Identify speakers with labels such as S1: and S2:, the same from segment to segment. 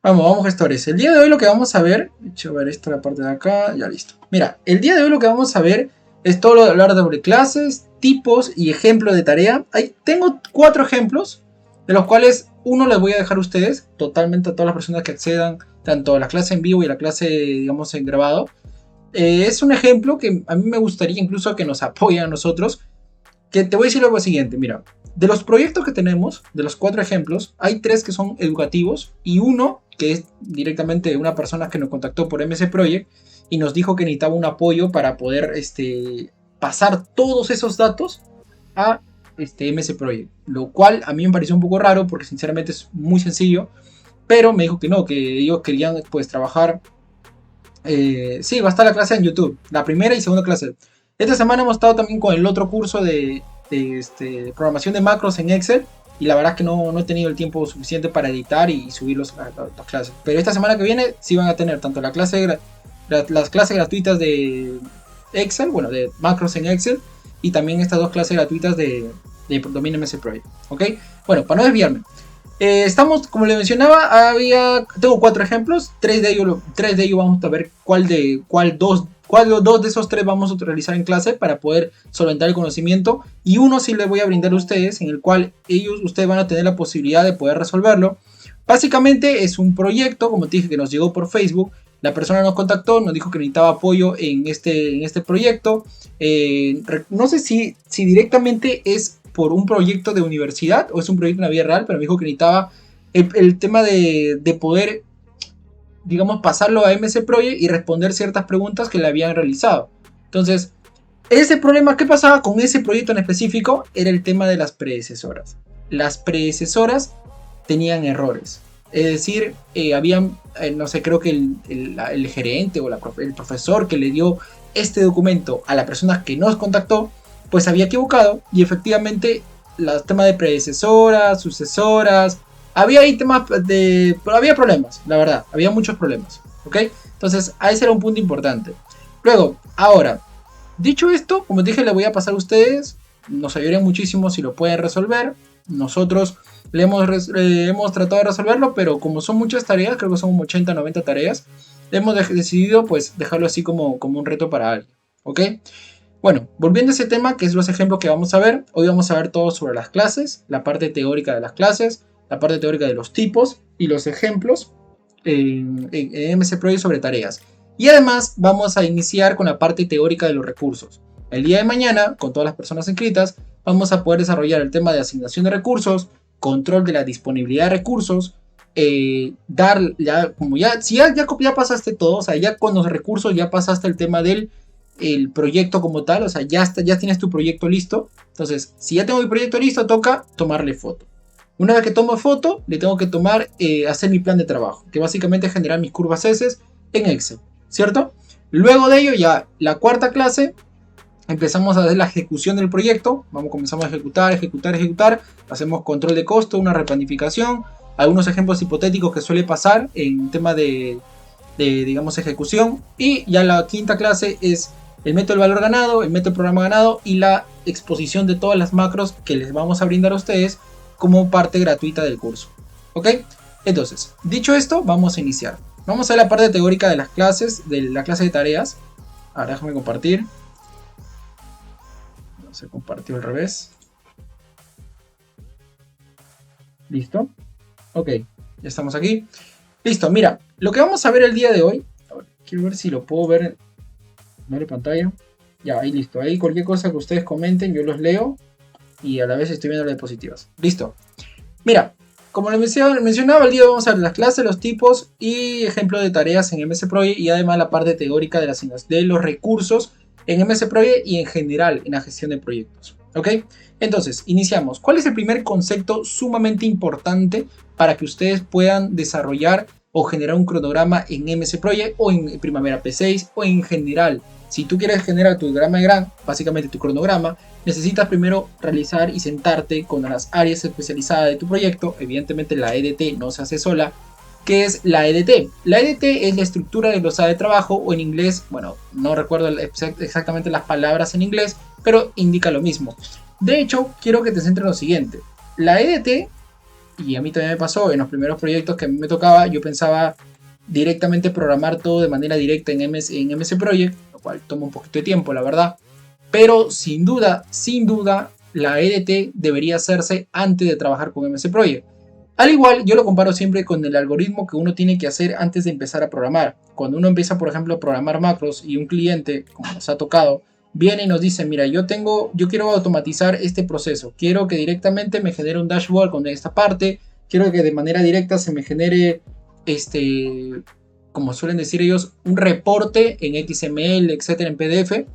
S1: Vamos, gestores. El día de hoy lo que vamos a ver, hecho ver esta la parte de acá, ya listo. Mira, el día de hoy lo que vamos a ver es todo lo de hablar sobre clases, tipos y ejemplos de tarea. Tengo 4 ejemplos, de los cuales uno les voy a dejar a ustedes, totalmente a todas las personas que accedan, tanto a la clase en vivo y a la clase, digamos, en grabado. Es un ejemplo que a mí me gustaría incluso que nos apoyen a nosotros, que te voy a decir lo siguiente, mira, de los proyectos que tenemos, de los 4 ejemplos, hay 3 que son educativos y uno que es directamente una persona que nos contactó por MC Project y nos dijo que necesitaba un apoyo para poder pasar todos esos datos a MC Project, lo cual a mí me pareció un poco raro porque sinceramente es muy sencillo, pero me dijo que no, que ellos querían pues trabajar. Sí, va a estar la clase en YouTube, la primera y segunda clase. Esta semana hemos estado también con el otro curso de programación de macros en Excel. Y la verdad es que no he tenido el tiempo suficiente para editar y subir las clases. Pero esta semana que viene sí van a tener tanto las clases gratuitas de Excel, bueno, de macros en Excel. Y también estas 2 clases gratuitas de Dominio MS Project. ¿Ok? Bueno, para no desviarme. Estamos, como le mencionaba, tengo 4 ejemplos, 3 de ellos vamos a ver cuál dos de esos 3 vamos a realizar en clase para poder solventar el conocimiento, y uno sí les voy a brindar a ustedes, en el cual ustedes van a tener la posibilidad de poder resolverlo. Básicamente es un proyecto, como te dije, que nos llegó por Facebook. La persona nos contactó, nos dijo que necesitaba apoyo en este proyecto. No sé si directamente es por un proyecto de universidad o es un proyecto en la vida real, pero me dijo que necesitaba el tema de poder, digamos, pasarlo a MC Project y responder ciertas preguntas que le habían realizado. Entonces, ese problema, ¿qué pasaba con ese proyecto en específico? Era el tema de las predecesoras. Las predecesoras tenían errores. Es decir, habían, no sé, creo que el gerente o el profesor que le dio este documento a la persona que nos contactó, pues había equivocado y efectivamente los temas de predecesoras, sucesoras, había ahí temas pero había problemas, la verdad, había muchos problemas, ¿ok? Entonces, a ese era un punto importante. Luego, ahora, dicho esto, como dije, le voy a pasar a ustedes, nos ayudaría muchísimo si lo pueden resolver. Nosotros hemos tratado de resolverlo, pero como son muchas tareas, creo que son como 80 90 tareas, hemos decidido pues dejarlo así como un reto para alguien, ¿ok? Bueno, volviendo a ese tema, que es los ejemplos que vamos a ver, hoy vamos a ver todo sobre las clases, la parte teórica de las clases, la parte teórica de los tipos y los ejemplos en MC Project sobre tareas. Y además vamos a iniciar con la parte teórica de los recursos. El día de mañana, con todas las personas inscritas, vamos a poder desarrollar el tema de asignación de recursos, control de la disponibilidad de recursos, si ya pasaste todo, o sea, ya con los recursos ya pasaste el tema del proyecto como tal, o sea, ya tienes tu proyecto listo. Entonces, si ya tengo mi proyecto listo, toca tomarle foto. Una vez que tomo foto, le tengo que hacer mi plan de trabajo, que básicamente es generar mis curvas S en Excel, ¿cierto? Luego de ello, ya la cuarta clase, empezamos a hacer la ejecución del proyecto. Comenzamos a ejecutar. Hacemos control de costo, una replanificación, algunos ejemplos hipotéticos que suele pasar en tema digamos, ejecución. Y ya la quinta clase es el método del valor ganado, el método del programa ganado y la exposición de todas las macros que les vamos a brindar a ustedes como parte gratuita del curso. ¿Ok? Entonces, dicho esto, vamos a iniciar. Vamos a ver la parte teórica de las clases, de la clase de tareas. Ahora déjame compartir. Se compartió al revés. Listo. Ok, ya estamos aquí. Listo, mira, lo que vamos a ver el día de hoy. Quiero ver si lo puedo ver en pantalla. Ya, ahí listo. Ahí cualquier cosa que ustedes comenten, yo los leo. Y a la vez estoy viendo las diapositivas. Listo. Mira, como les mencionaba, el día de hoy vamos a ver las clases, los tipos y ejemplos de tareas en MS Project. Y además la parte teórica de los recursos en MS Project y en general en la gestión de proyectos. ¿Ok? Entonces, iniciamos. ¿Cuál es el primer concepto sumamente importante para que ustedes puedan desarrollar o generar un cronograma en MS Project o en Primavera P6 o en general? Si tú quieres generar tu diagrama de Gantt, básicamente tu cronograma, necesitas primero realizar y sentarte con las áreas especializadas de tu proyecto. Evidentemente la EDT no se hace sola. ¿Qué es la EDT? La EDT es la estructura de glosada de trabajo, o en inglés, bueno, no recuerdo exactamente las palabras en inglés, pero indica lo mismo. De hecho, quiero que te centres en lo siguiente. La EDT y a mí también me pasó, en los primeros proyectos que a mí me tocaba, yo pensaba directamente programar todo de manera directa en MS Project, lo cual toma un poquito de tiempo, la verdad. Pero sin duda, la EDT debería hacerse antes de trabajar con MS Project. Al igual, yo lo comparo siempre con el algoritmo que uno tiene que hacer antes de empezar a programar. Cuando uno empieza, por ejemplo, a programar macros y un cliente, como nos ha tocado, viene y nos dice, mira, yo quiero automatizar este proceso. Quiero que directamente me genere un dashboard con esta parte. Quiero que de manera directa se me genere, como suelen decir ellos, un reporte en XML, etcétera, en PDF.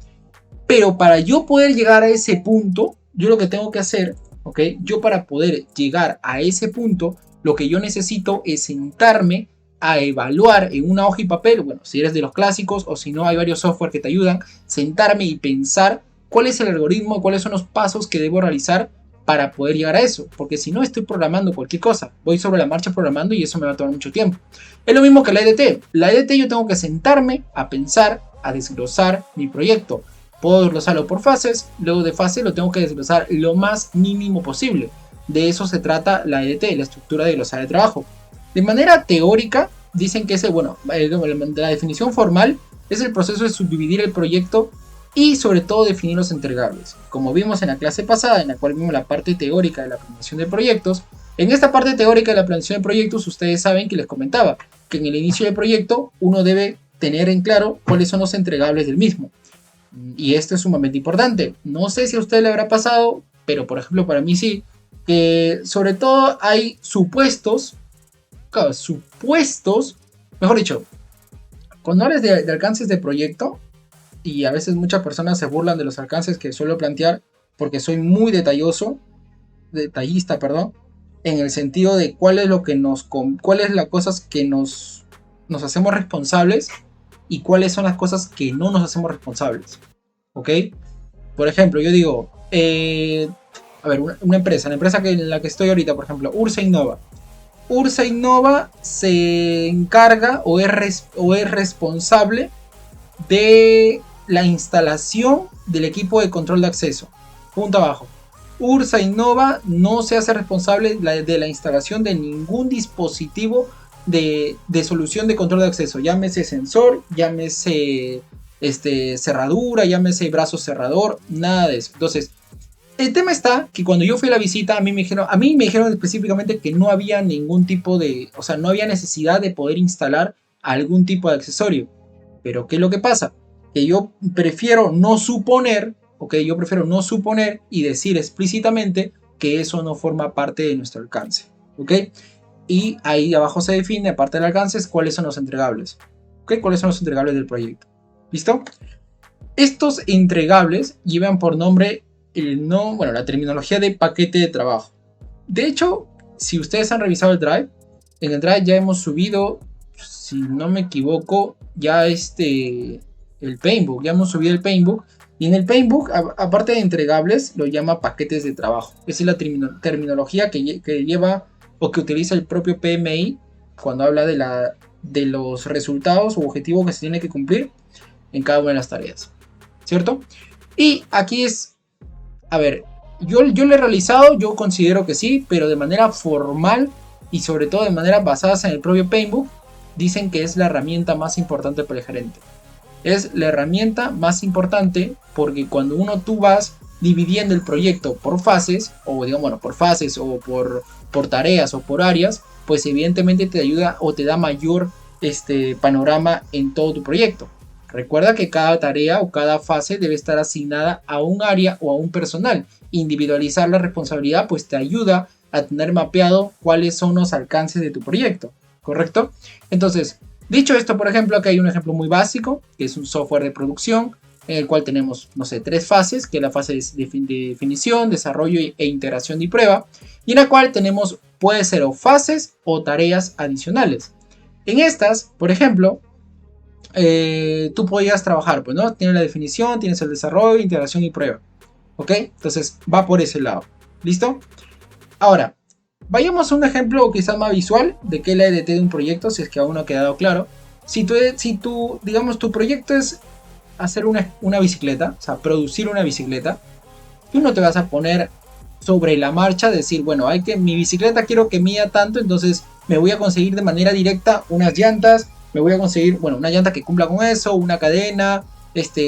S1: Pero para yo poder llegar a ese punto, yo lo que tengo que hacer, ¿ok? Yo para poder llegar a ese punto, lo que yo necesito es sentarme a evaluar en una hoja y papel, bueno, si eres de los clásicos o si no hay varios software que te ayudan, sentarme y pensar cuál es el algoritmo, cuáles son los pasos que debo realizar para poder llegar a eso, porque si no estoy programando cualquier cosa, voy sobre la marcha programando y eso me va a tomar mucho tiempo. Es lo mismo que la EDT. La EDT yo tengo que sentarme a pensar, a desglosar mi proyecto. Puedo desglosarlo por fases, luego de fase lo tengo que desglosar lo más mínimo posible. De eso se trata la EDT, la estructura de glosar de trabajo. De manera teórica, dicen que la definición formal es el proceso de subdividir el proyecto y sobre todo definir los entregables. Como vimos en la clase pasada, en la cual vimos la parte teórica de la planeación de proyectos, en esta parte teórica de la planeación de proyectos ustedes saben que les comentaba que en el inicio del proyecto uno debe tener en claro cuáles son los entregables del mismo. Y esto es sumamente importante. No sé si a usted le habrá pasado, pero por ejemplo para mí sí, que sobre todo hay supuestos, mejor dicho, cuando hablas de alcances de proyecto, y a veces muchas personas se burlan de los alcances que suelo plantear porque soy muy detallista, en el sentido de cuál es las cosas que nos hacemos responsables y cuáles son las cosas que no nos hacemos responsables. ¿Ok? Por ejemplo, yo digo, a ver, una empresa, la empresa en la que estoy ahorita, por ejemplo, Ursa Innova. Ursa Innova se encarga o es responsable de la instalación del equipo de control de acceso. Punto abajo. Ursa Innova no se hace responsable de la instalación de ningún dispositivo de solución de control de acceso. Llámese sensor, llámese cerradura, llámese brazo cerrador, nada de eso. Entonces, el tema está que cuando yo fui a la visita, a mí me dijeron específicamente que no había ningún tipo de, o sea, no había necesidad de poder instalar algún tipo de accesorio. Pero ¿qué es lo que pasa? Que yo prefiero no suponer, ¿ok? Yo prefiero no suponer y decir explícitamente que eso no forma parte de nuestro alcance, ¿ok? Y ahí abajo se define, aparte del alcance, cuáles son los entregables, ¿ok? ¿Cuáles son los entregables del proyecto? ¿Listo? Estos entregables llevan por nombre la terminología de paquete de trabajo. De hecho, si ustedes han revisado el Drive, en el Drive ya hemos subido, si no me equivoco, ya el Paintbook, ya hemos subido el Paintbook, y en el Paintbook, aparte de entregables, lo llama paquetes de trabajo. Esa es la terminología que lleva o que utiliza el propio PMI cuando habla de los resultados o objetivos que se tiene que cumplir en cada una de las tareas, ¿cierto? Y aquí es, a ver, yo lo he realizado, yo considero que sí, pero de manera formal y sobre todo de manera basada en el propio Paintbook, dicen que es la herramienta más importante para el gerente. Es la herramienta más importante porque cuando tú vas dividiendo el proyecto por fases, o digamos, bueno, por fases o por tareas o por áreas, pues evidentemente te ayuda o te da mayor panorama en todo tu proyecto. Recuerda que cada tarea o cada fase debe estar asignada a un área o a un personal. Individualizar la responsabilidad pues te ayuda a tener mapeado cuáles son los alcances de tu proyecto, ¿correcto? Entonces, dicho esto, por ejemplo, aquí hay un ejemplo muy básico, que es un software de producción, en el cual tenemos, no sé, 3 fases, que es la fase de definición, desarrollo e integración y prueba, y en la cual tenemos, puede ser o fases o tareas adicionales. En estas, por ejemplo, tú podías trabajar, pues, ¿no? Tienes la definición, tienes el desarrollo, integración y prueba, ¿ok? Entonces, va por ese lado, ¿listo? Ahora, vayamos a un ejemplo quizás más visual de qué es la EDT de un proyecto, si es que aún no ha quedado claro. Si digamos, tu proyecto es hacer una bicicleta, o sea, producir una bicicleta, tú no te vas a poner sobre la marcha, decir, bueno, mi bicicleta quiero que mida tanto, entonces me voy a conseguir de manera directa unas llantas, me voy a conseguir, bueno, una llanta que cumpla con eso, una cadena,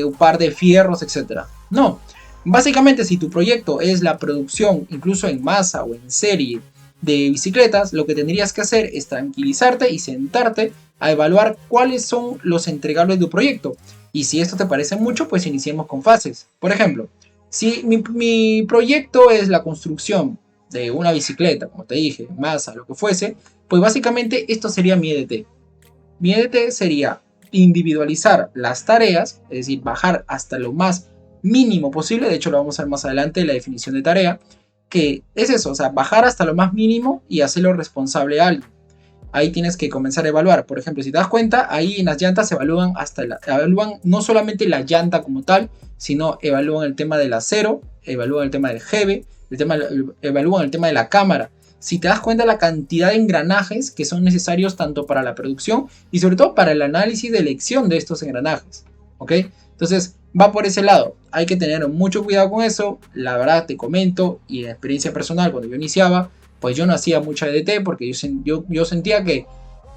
S1: un par de fierros, etcétera. No, básicamente si tu proyecto es la producción, incluso en masa o en serie, de bicicletas, lo que tendrías que hacer es tranquilizarte y sentarte a evaluar cuáles son los entregables de tu proyecto. Y si esto te parece mucho, pues iniciemos con fases. Por ejemplo, si mi proyecto es la construcción de una bicicleta, como te dije, masa, lo que fuese, pues básicamente esto sería mi EDT. Mi EDT sería individualizar las tareas, es decir, bajar hasta lo más mínimo posible. De hecho, lo vamos a ver más adelante en la definición de tarea, que es eso, o sea, bajar hasta lo más mínimo y hacerlo responsable a alguien. Ahí tienes que comenzar a evaluar. Por ejemplo, si te das cuenta, ahí en las llantas se evalúan evalúan no solamente la llanta como tal, sino evalúan el tema del acero, evalúan el tema del jebe, evalúan el tema de la cámara. Si te das cuenta la cantidad de engranajes que son necesarios tanto para la producción y sobre todo para el análisis de elección de estos engranajes, ¿ok? Entonces va por ese lado, hay que tener mucho cuidado con eso. La verdad te comento, y en experiencia personal cuando yo iniciaba, pues yo no hacía mucha EDT porque yo sentía que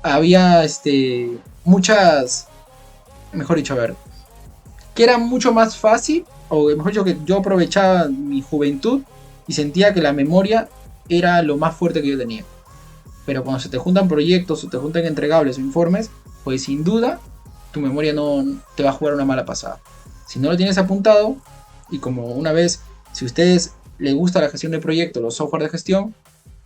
S1: había muchas, mejor dicho, a ver, que era mucho más fácil, o mejor dicho, que yo aprovechaba mi juventud y sentía que la memoria era lo más fuerte que yo tenía. Pero cuando se te juntan proyectos o te juntan entregables o informes, pues sin duda tu memoria no te va a jugar una mala pasada. Si no lo tienes apuntado, y como una vez, si a ustedes les gusta la gestión de proyectos, los software de gestión,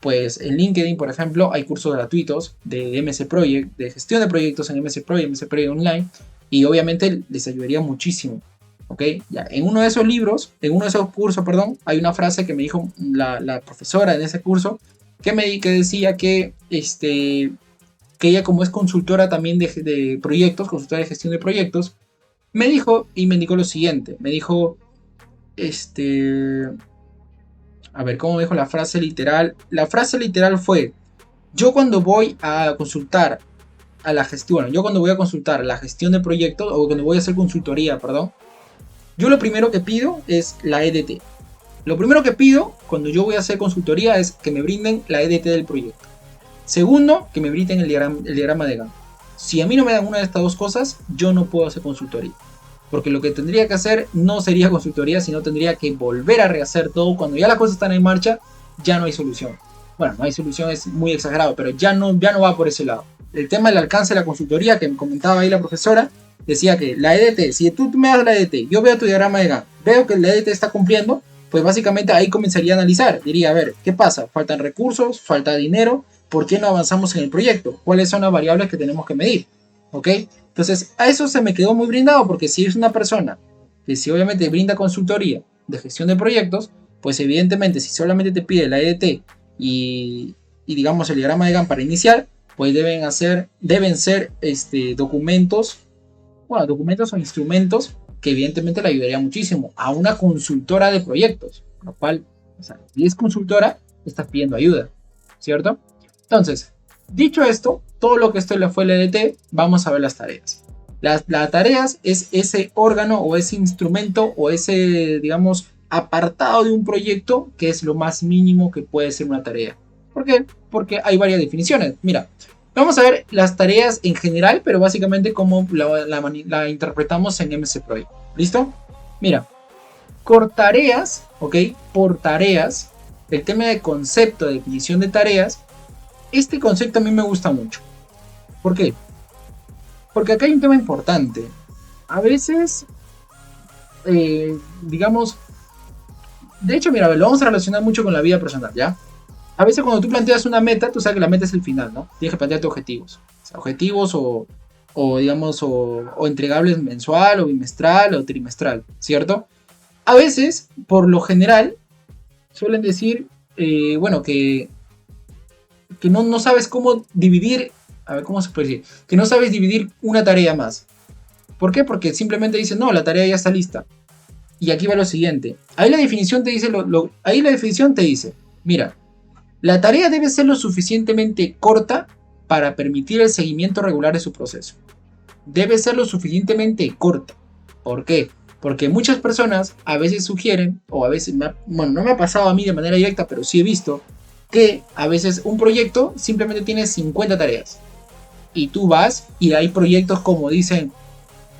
S1: pues en LinkedIn, por ejemplo, hay cursos gratuitos de MS Project, de gestión de proyectos en MS Project Online, y obviamente les ayudaría muchísimo. ¿Ok? Ya, en uno de esos libros, en uno de esos cursos, perdón, hay una frase que me dijo la profesora en ese curso, que decía que ella, como es consultora también de proyectos, consultora de gestión de proyectos, me dijo y me indicó lo siguiente. Me dijo, a ver, ¿cómo me dijo la frase literal? La frase literal fue: yo cuando voy a consultar a la gestión, bueno, yo cuando voy a consultar la gestión de proyectos, o cuando voy a hacer consultoría, perdón, yo lo primero que pido es la EDT. Lo primero que pido cuando yo voy a hacer consultoría es que me brinden la EDT del proyecto. Segundo, que me brinden el diagrama de Gantt. Si a mí no me dan una de estas dos cosas, yo no puedo hacer consultoría. Porque lo que tendría que hacer no sería consultoría, sino tendría que volver a rehacer todo. Cuando ya las cosas están en marcha, ya no hay solución. Bueno, no hay solución, es muy exagerado, pero ya no va por ese lado. El tema del alcance de la consultoría, que me comentaba ahí la profesora, decía que la EDT, si tú me das la EDT, yo veo tu diagrama de Gantt, veo que la EDT está cumpliendo, pues básicamente ahí comenzaría a analizar. Diría, a ver, ¿qué pasa? ¿Faltan recursos? ¿Falta dinero? ¿Por qué no avanzamos en el proyecto? ¿Cuáles son las variables que tenemos que medir? ¿Ok? Entonces, a eso se me quedó muy brindado, porque si es una persona que si obviamente brinda consultoría de gestión de proyectos, pues evidentemente si solamente te pide la EDT y digamos el diagrama de Gantt para iniciar, pues deben ser documentos o instrumentos que evidentemente le ayudaría muchísimo a una consultora de proyectos, lo cual, o sea, si es consultora, estás pidiendo ayuda, ¿cierto? Entonces, dicho esto, todo lo que esto le fue el EDT, vamos a ver las tareas. Las tareas es ese órgano o ese instrumento o ese, digamos, apartado de un proyecto que es lo más mínimo que puede ser una tarea. ¿Por qué? Porque hay varias definiciones. Mira, vamos a ver las tareas en general, pero básicamente cómo la interpretamos en MS Project. ¿Listo? Mira, por tareas, ¿ok? Por tareas, el tema de concepto de definición de tareas, este concepto a mí me gusta mucho. ¿Por qué? Porque acá hay un tema importante. A veces, digamos, de hecho, mira, lo vamos a relacionar mucho con la vida personal, ¿ya? A veces cuando tú planteas una meta, tú sabes que la meta es el final, ¿no? Tienes que plantearte objetivos. O sea, objetivos o digamos, o entregables mensual, o bimestral, o trimestral, ¿cierto? A veces, por lo general, suelen decir, bueno, que no sabes cómo dividir, a ver, ¿cómo se puede decir? Que no sabes dividir una tarea más. ¿Por qué? Porque simplemente dicen, no, la tarea ya está lista. Y aquí va lo siguiente. Ahí la definición te dice, mira, la tarea debe ser lo suficientemente corta para permitir el seguimiento regular de su proceso. Debe ser lo suficientemente corta. ¿Por qué? Porque muchas personas a veces sugieren, o a veces, bueno, no me ha pasado a mí de manera directa, pero sí he visto que a veces un proyecto simplemente tiene 50 tareas. Y tú vas y hay proyectos como dicen,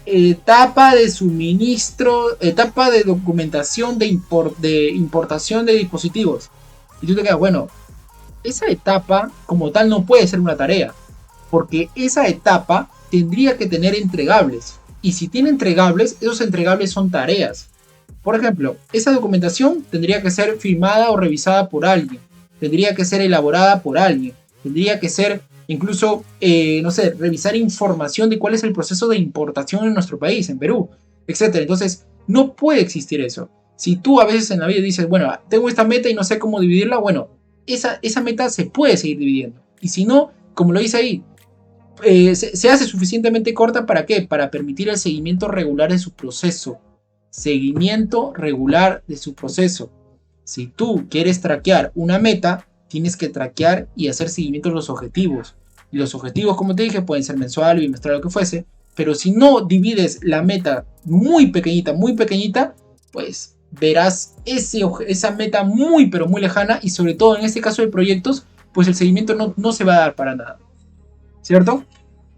S1: etapa de suministro, etapa de documentación de importación de dispositivos. Y tú te quedas, bueno, esa etapa como tal no puede ser una tarea, porque esa etapa tendría que tener entregables. Y si tiene entregables, esos entregables son tareas. Por ejemplo, esa documentación tendría que ser firmada o revisada por alguien, tendría que ser elaborada por alguien, tendría que ser incluso, no sé, revisar información de cuál es el proceso de importación en nuestro país, en Perú, etcétera. Entonces, no puede existir eso. Si tú a veces en la vida dices, bueno, tengo esta meta y no sé cómo dividirla, bueno, esa meta se puede seguir dividiendo. Y si no, como lo dice ahí, se hace suficientemente corta para qué? Para permitir el seguimiento regular de su proceso. Seguimiento regular de su proceso. Si tú quieres traquear una meta, tienes que traquear y hacer seguimiento de los objetivos. Y los objetivos, como te dije, pueden ser mensual, bimestral, lo que fuese. Pero si no divides la meta muy pequeñita, pues verás esa meta muy, pero muy lejana. Y sobre todo en este caso de proyectos, pues el seguimiento no se va a dar para nada. ¿Cierto?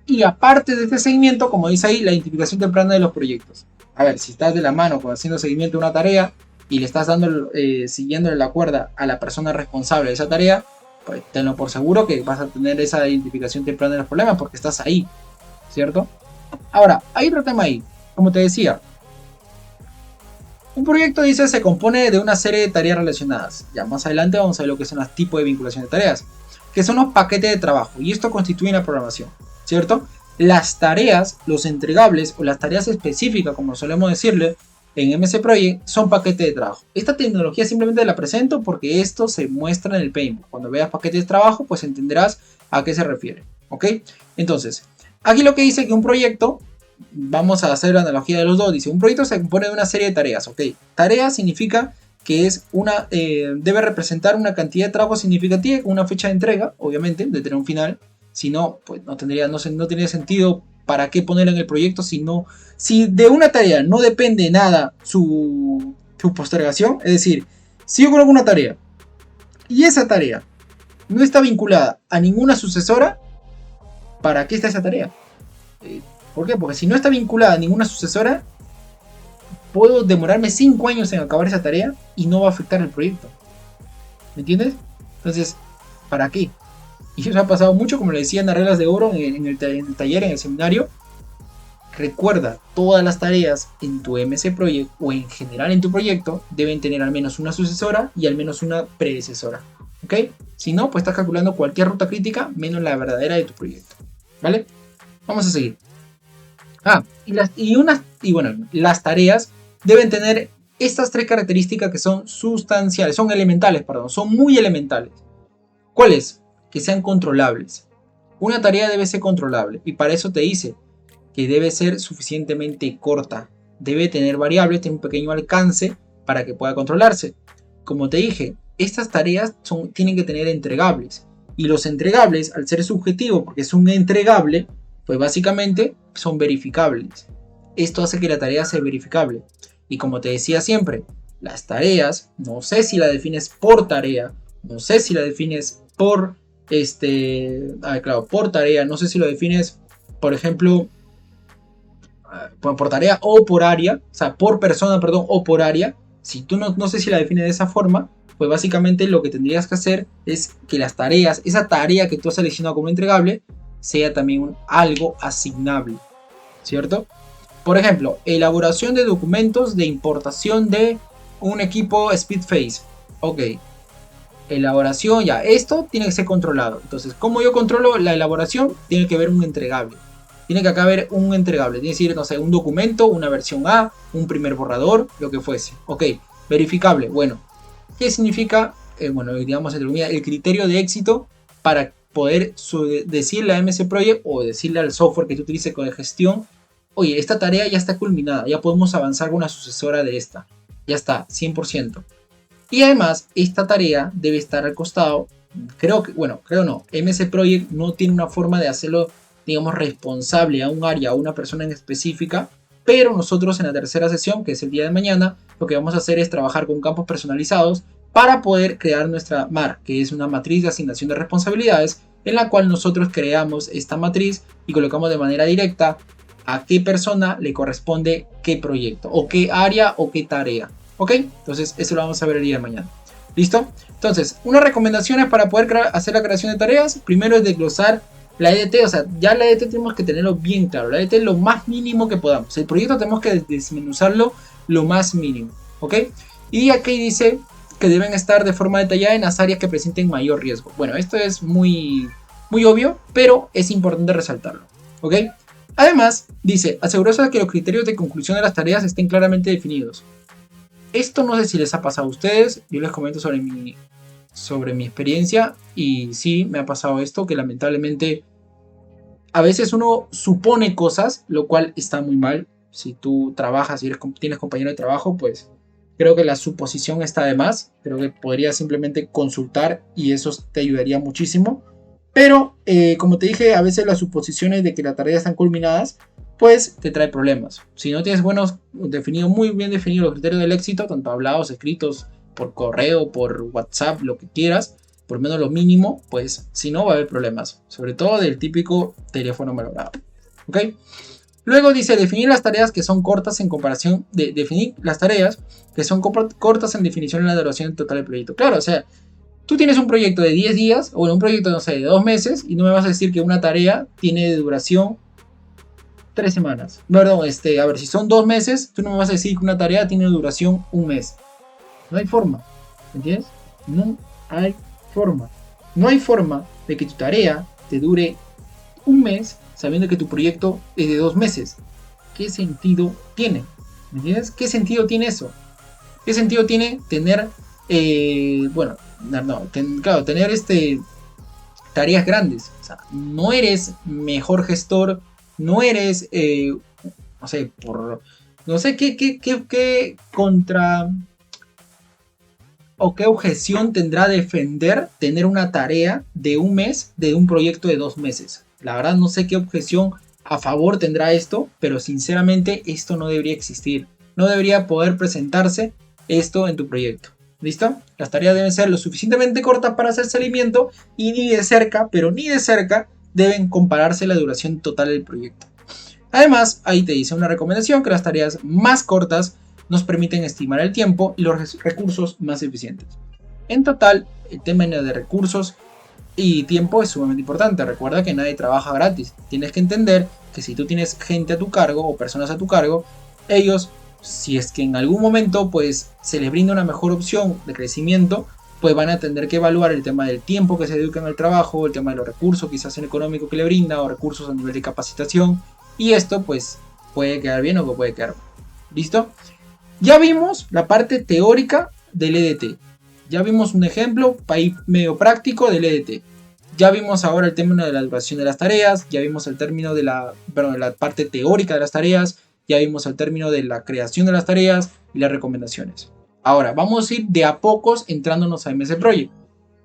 S1: Y aparte de este seguimiento, como dice ahí, la identificación temprana de los proyectos. A ver, si estás de la mano con haciendo seguimiento de una tarea y le estás dando, siguiéndole la cuerda a la persona responsable de esa tarea, pues tenlo por seguro que vas a tener esa identificación temprana de los problemas porque estás ahí, ¿cierto? Ahora, hay otro tema ahí. Como te decía, un proyecto, dice, se compone de una serie de tareas relacionadas. Ya más adelante vamos a ver lo que son los tipos de vinculación de tareas, que son los paquetes de trabajo, y esto constituye la programación, ¿cierto? Las tareas, los entregables o las tareas específicas, como solemos decirle en MS Project, son paquetes de trabajo. Esta tecnología simplemente la presento porque esto se muestra en el Paintbook. Cuando veas paquetes de trabajo, pues entenderás a qué se refiere, ¿ok? Entonces, aquí lo que dice que un proyecto, vamos a hacer la analogía de los dos, dice, un proyecto se compone de una serie de tareas, ¿ok? Tarea significa que es debe representar una cantidad de trabajo significativa con una fecha de entrega, obviamente, de tener un final. Si no, pues no tendría sentido para qué ponerla en el proyecto, si de una tarea no depende nada su postergación. Es decir, si yo coloco una tarea y esa tarea no está vinculada a ninguna sucesora, ¿para qué está esa tarea? ¿Por qué? Porque si no está vinculada a ninguna sucesora, puedo demorarme 5 años en acabar esa tarea y no va a afectar el proyecto. ¿Me entiendes? Entonces, ¿para qué? Y eso ha pasado mucho, como le decía en las reglas de oro, en el taller, en el seminario. Recuerda, todas las tareas en tu MS Project o en general en tu proyecto deben tener al menos una sucesora y al menos una predecesora. ¿Ok? Si no, pues estás calculando cualquier ruta crítica menos la verdadera de tu proyecto. ¿Vale? Vamos a seguir. Las tareas deben tener estas 3 características que son sustanciales, son elementales, perdón, son muy elementales. ¿Cuáles? Que sean controlables. Una tarea debe ser controlable y para eso te dice que debe ser suficientemente corta. Debe tener variables, tiene un pequeño alcance para que pueda controlarse. Como te dije, estas tareas tienen que tener entregables. Y los entregables, al ser subjetivo, porque es un entregable, pues básicamente son verificables. Esto hace que la tarea sea verificable. Y como te decía siempre, las tareas, no sé si la defines por tarea, no sé si la defines por por tarea, no sé si lo defines, por ejemplo, por tarea o por área, o sea, por persona, perdón, o por área. Si tú no sé si la defines de esa forma, pues básicamente lo que tendrías que hacer es que las tareas, esa tarea que tú has seleccionado como entregable, sea también algo asignable, ¿cierto? Por ejemplo, elaboración de documentos de importación de un equipo Speedface. Ok, elaboración, ya, esto tiene que ser controlado. Entonces, ¿cómo yo controlo la elaboración? Tiene que haber un entregable. Tiene que acá haber un entregable. Tiene que decir, no sé, un documento, una versión A, un primer borrador, lo que fuese. Ok, verificable. Bueno, ¿qué significa? Digamos, el criterio de éxito para poder decirle a MS Project o decirle al software que tú utilices con gestión, oye, esta tarea ya está culminada, ya podemos avanzar con una sucesora de esta. Ya está, 100%. Y además, esta tarea debe estar al costado. Creo no. MS Project no tiene una forma de hacerlo, digamos, responsable a un área, a una persona en específica, pero nosotros en la tercera sesión, que es el día de mañana, lo que vamos a hacer es trabajar con campos personalizados para poder crear nuestra MAR, que es una matriz de asignación de responsabilidades, en la cual nosotros creamos esta matriz y colocamos de manera directa a qué persona le corresponde qué proyecto, o qué área o qué tarea. ¿Ok? Entonces eso lo vamos a ver el día de mañana. ¿Listo? Entonces, unas recomendaciones para poder hacer la creación de tareas. Primero es desglosar la EDT, o sea, ya la EDT tenemos que tenerlo bien claro. La EDT es lo más mínimo que podamos. El proyecto tenemos que desmenuzarlo lo más mínimo. ¿Ok? Y aquí dice que deben estar de forma detallada en las áreas que presenten mayor riesgo. Bueno, esto es muy obvio, pero es importante resaltarlo. ¿Ok? Además, dice, asegurarse de que los criterios de conclusión de las tareas estén claramente definidos. Esto no sé si les ha pasado a ustedes, yo les comento sobre mi experiencia y sí me ha pasado esto, que lamentablemente a veces uno supone cosas, lo cual está muy mal. Si tú trabajas y tienes compañero de trabajo, pues creo que la suposición está de más. Creo que podrías simplemente consultar y eso te ayudaría muchísimo. Pero como te dije, a veces las suposiciones de que las tareas están culminadas pues te trae problemas. Si no tienes muy bien definidos los criterios del éxito, tanto hablados, escritos, por correo, por WhatsApp, lo que quieras, por lo menos lo mínimo, pues si no va a haber problemas, sobre todo del típico teléfono malogrado. ¿Ok? Luego dice definir las tareas que son cortas en comparación, definir las tareas que son cortas en definición en la duración total del proyecto. Claro, o sea, tú tienes un proyecto de 10 días o un proyecto, no sé, de 2 meses y no me vas a decir que una tarea tiene de duración 3 semanas. Perdón, a ver, si son 2 meses, tú no me vas a decir que una tarea tiene duración 1 mes. No hay forma, ¿entiendes? No hay forma. No hay forma de que tu tarea te dure 1 mes sabiendo que tu proyecto es de 2 meses. ¿Qué sentido tiene? ¿Me entiendes? ¿Qué sentido tiene eso? ¿Qué sentido tiene tener, claro, tener tareas grandes? O sea, no eres mejor gestor, no eres, no sé qué contra o qué objeción tendrá defender tener una tarea de 1 mes de un proyecto de 2 meses. La verdad no sé qué objeción a favor tendrá esto, pero sinceramente esto no debería existir. No debería poder presentarse esto en tu proyecto. ¿Listo? Las tareas deben ser lo suficientemente cortas para hacer seguimiento y ni de cerca, pero ni de cerca, deben compararse la duración total del proyecto. Además, ahí te dice una recomendación que las tareas más cortas nos permiten estimar el tiempo y los recursos más eficientes. En total, el tema de recursos y tiempo es sumamente importante. Recuerda que nadie trabaja gratis. Tienes que entender que si tú tienes gente a tu cargo o personas a tu cargo, ellos, si es que en algún momento pues se les brinda una mejor opción de crecimiento, pues van a tener que evaluar el tema del tiempo que se dedica en el trabajo, el tema de los recursos, quizás en económico que le brinda, o recursos a nivel de capacitación. Y esto pues puede quedar bien o puede quedar mal. ¿Listo? Ya vimos la parte teórica del EDT. Ya vimos un ejemplo medio práctico del EDT. Ya vimos ahora el término de la duración de las tareas. Ya vimos el término de la parte teórica de las tareas. Ya vimos el término de la creación de las tareas y las recomendaciones. Ahora, vamos a ir de a pocos entrándonos a MS Project.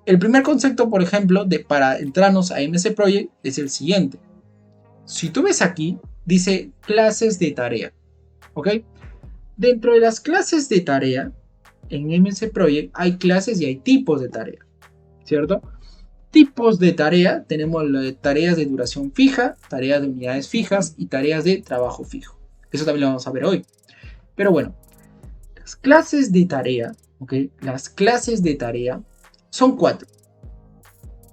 S1: El primer concepto, por ejemplo, para entrarnos a MS Project es el siguiente. Si tú ves aquí, dice clases de tarea. ¿Ok? Dentro de las clases de tarea, en MS Project hay clases y hay tipos de tarea. ¿Cierto? Tipos de tarea, tenemos tareas de duración fija, tareas de unidades fijas y tareas de trabajo fijo. Eso también lo vamos a ver hoy. Pero bueno, las clases de tarea, ¿ok? Las clases de tarea son 4.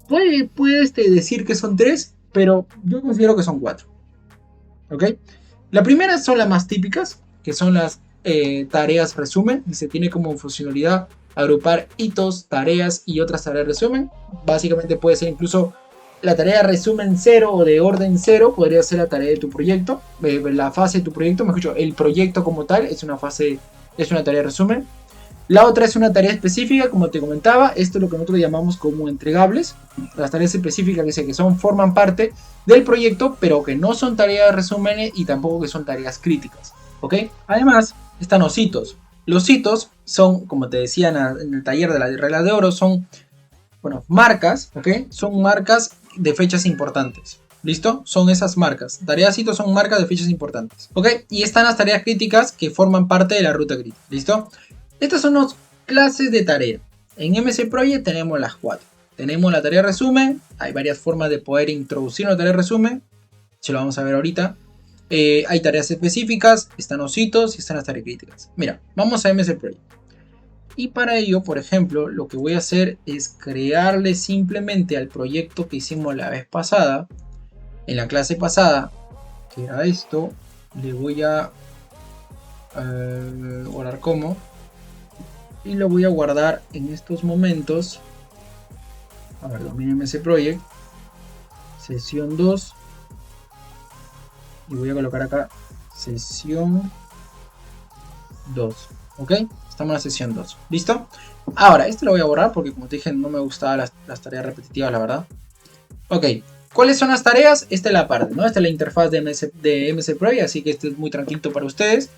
S1: Puedes decir que son 3, pero yo considero que son 4. ¿Ok? La primera son las más típicas, que son las tareas resumen, y se tiene como funcionalidad agrupar hitos, tareas y otras tareas resumen. Básicamente puede ser incluso la tarea resumen 0 o de orden 0, podría ser la tarea de tu proyecto, la fase de tu proyecto, me escucho, el proyecto como tal es una tarea resumen. La otra es una tarea específica, como te comentaba, esto es lo que nosotros llamamos como entregables, las tareas específicas que forman parte del proyecto, pero que no son tareas resúmenes y tampoco que son tareas críticas, ¿ok? Además, están los hitos. Los hitos son, como te decía en el taller de las reglas de oro, son marcas, ¿ok? Son marcas de fechas importantes. ¿Listo? Son esas marcas. Tareas hitos son marcas de fechas importantes. ¿Ok? Y están las tareas críticas que forman parte de la ruta crítica. ¿Listo? Estas son las clases de tarea. En MC Project tenemos las 4. Tenemos la tarea resumen. Hay varias formas de poder introducir una tarea resumen. Se lo vamos a ver ahorita. Hay tareas específicas, están los hitos y están las tareas críticas. Mira, vamos a MC Project. Y para ello, por ejemplo, lo que voy a hacer es crearle simplemente al proyecto que hicimos la vez pasada, en la clase pasada, que era esto, le voy a guardar como, y lo voy a guardar en estos momentos. A ver, dominio MC Project, sesión 2, y voy a colocar acá sesión 2, ¿ok? Estamos en la sesión 2, ¿listo? Ahora, este lo voy a borrar porque como te dije no me gustaban las tareas repetitivas, la verdad. Ok, ¿cuáles son las tareas? Esta es la parte, ¿no? Esta es la interfaz de MC Project, así que esto es muy tranquilo para ustedes.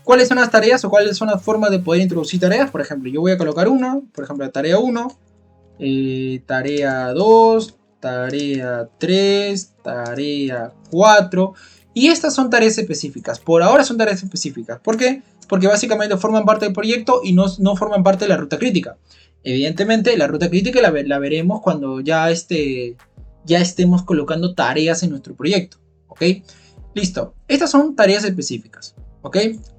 S1: ¿Cuáles son las tareas o cuáles son las formas de poder introducir tareas? Por ejemplo, yo voy a colocar una, por ejemplo, tarea 1, tarea 2, tarea 3, tarea 4. Y estas son tareas específicas. Por ahora son tareas específicas. ¿Por qué? Porque básicamente forman parte del proyecto y no forman parte de la ruta crítica. Evidentemente la ruta crítica la veremos cuando ya estemos colocando tareas en nuestro proyecto. ¿Ok? Listo. Estas son tareas específicas. ¿Ok?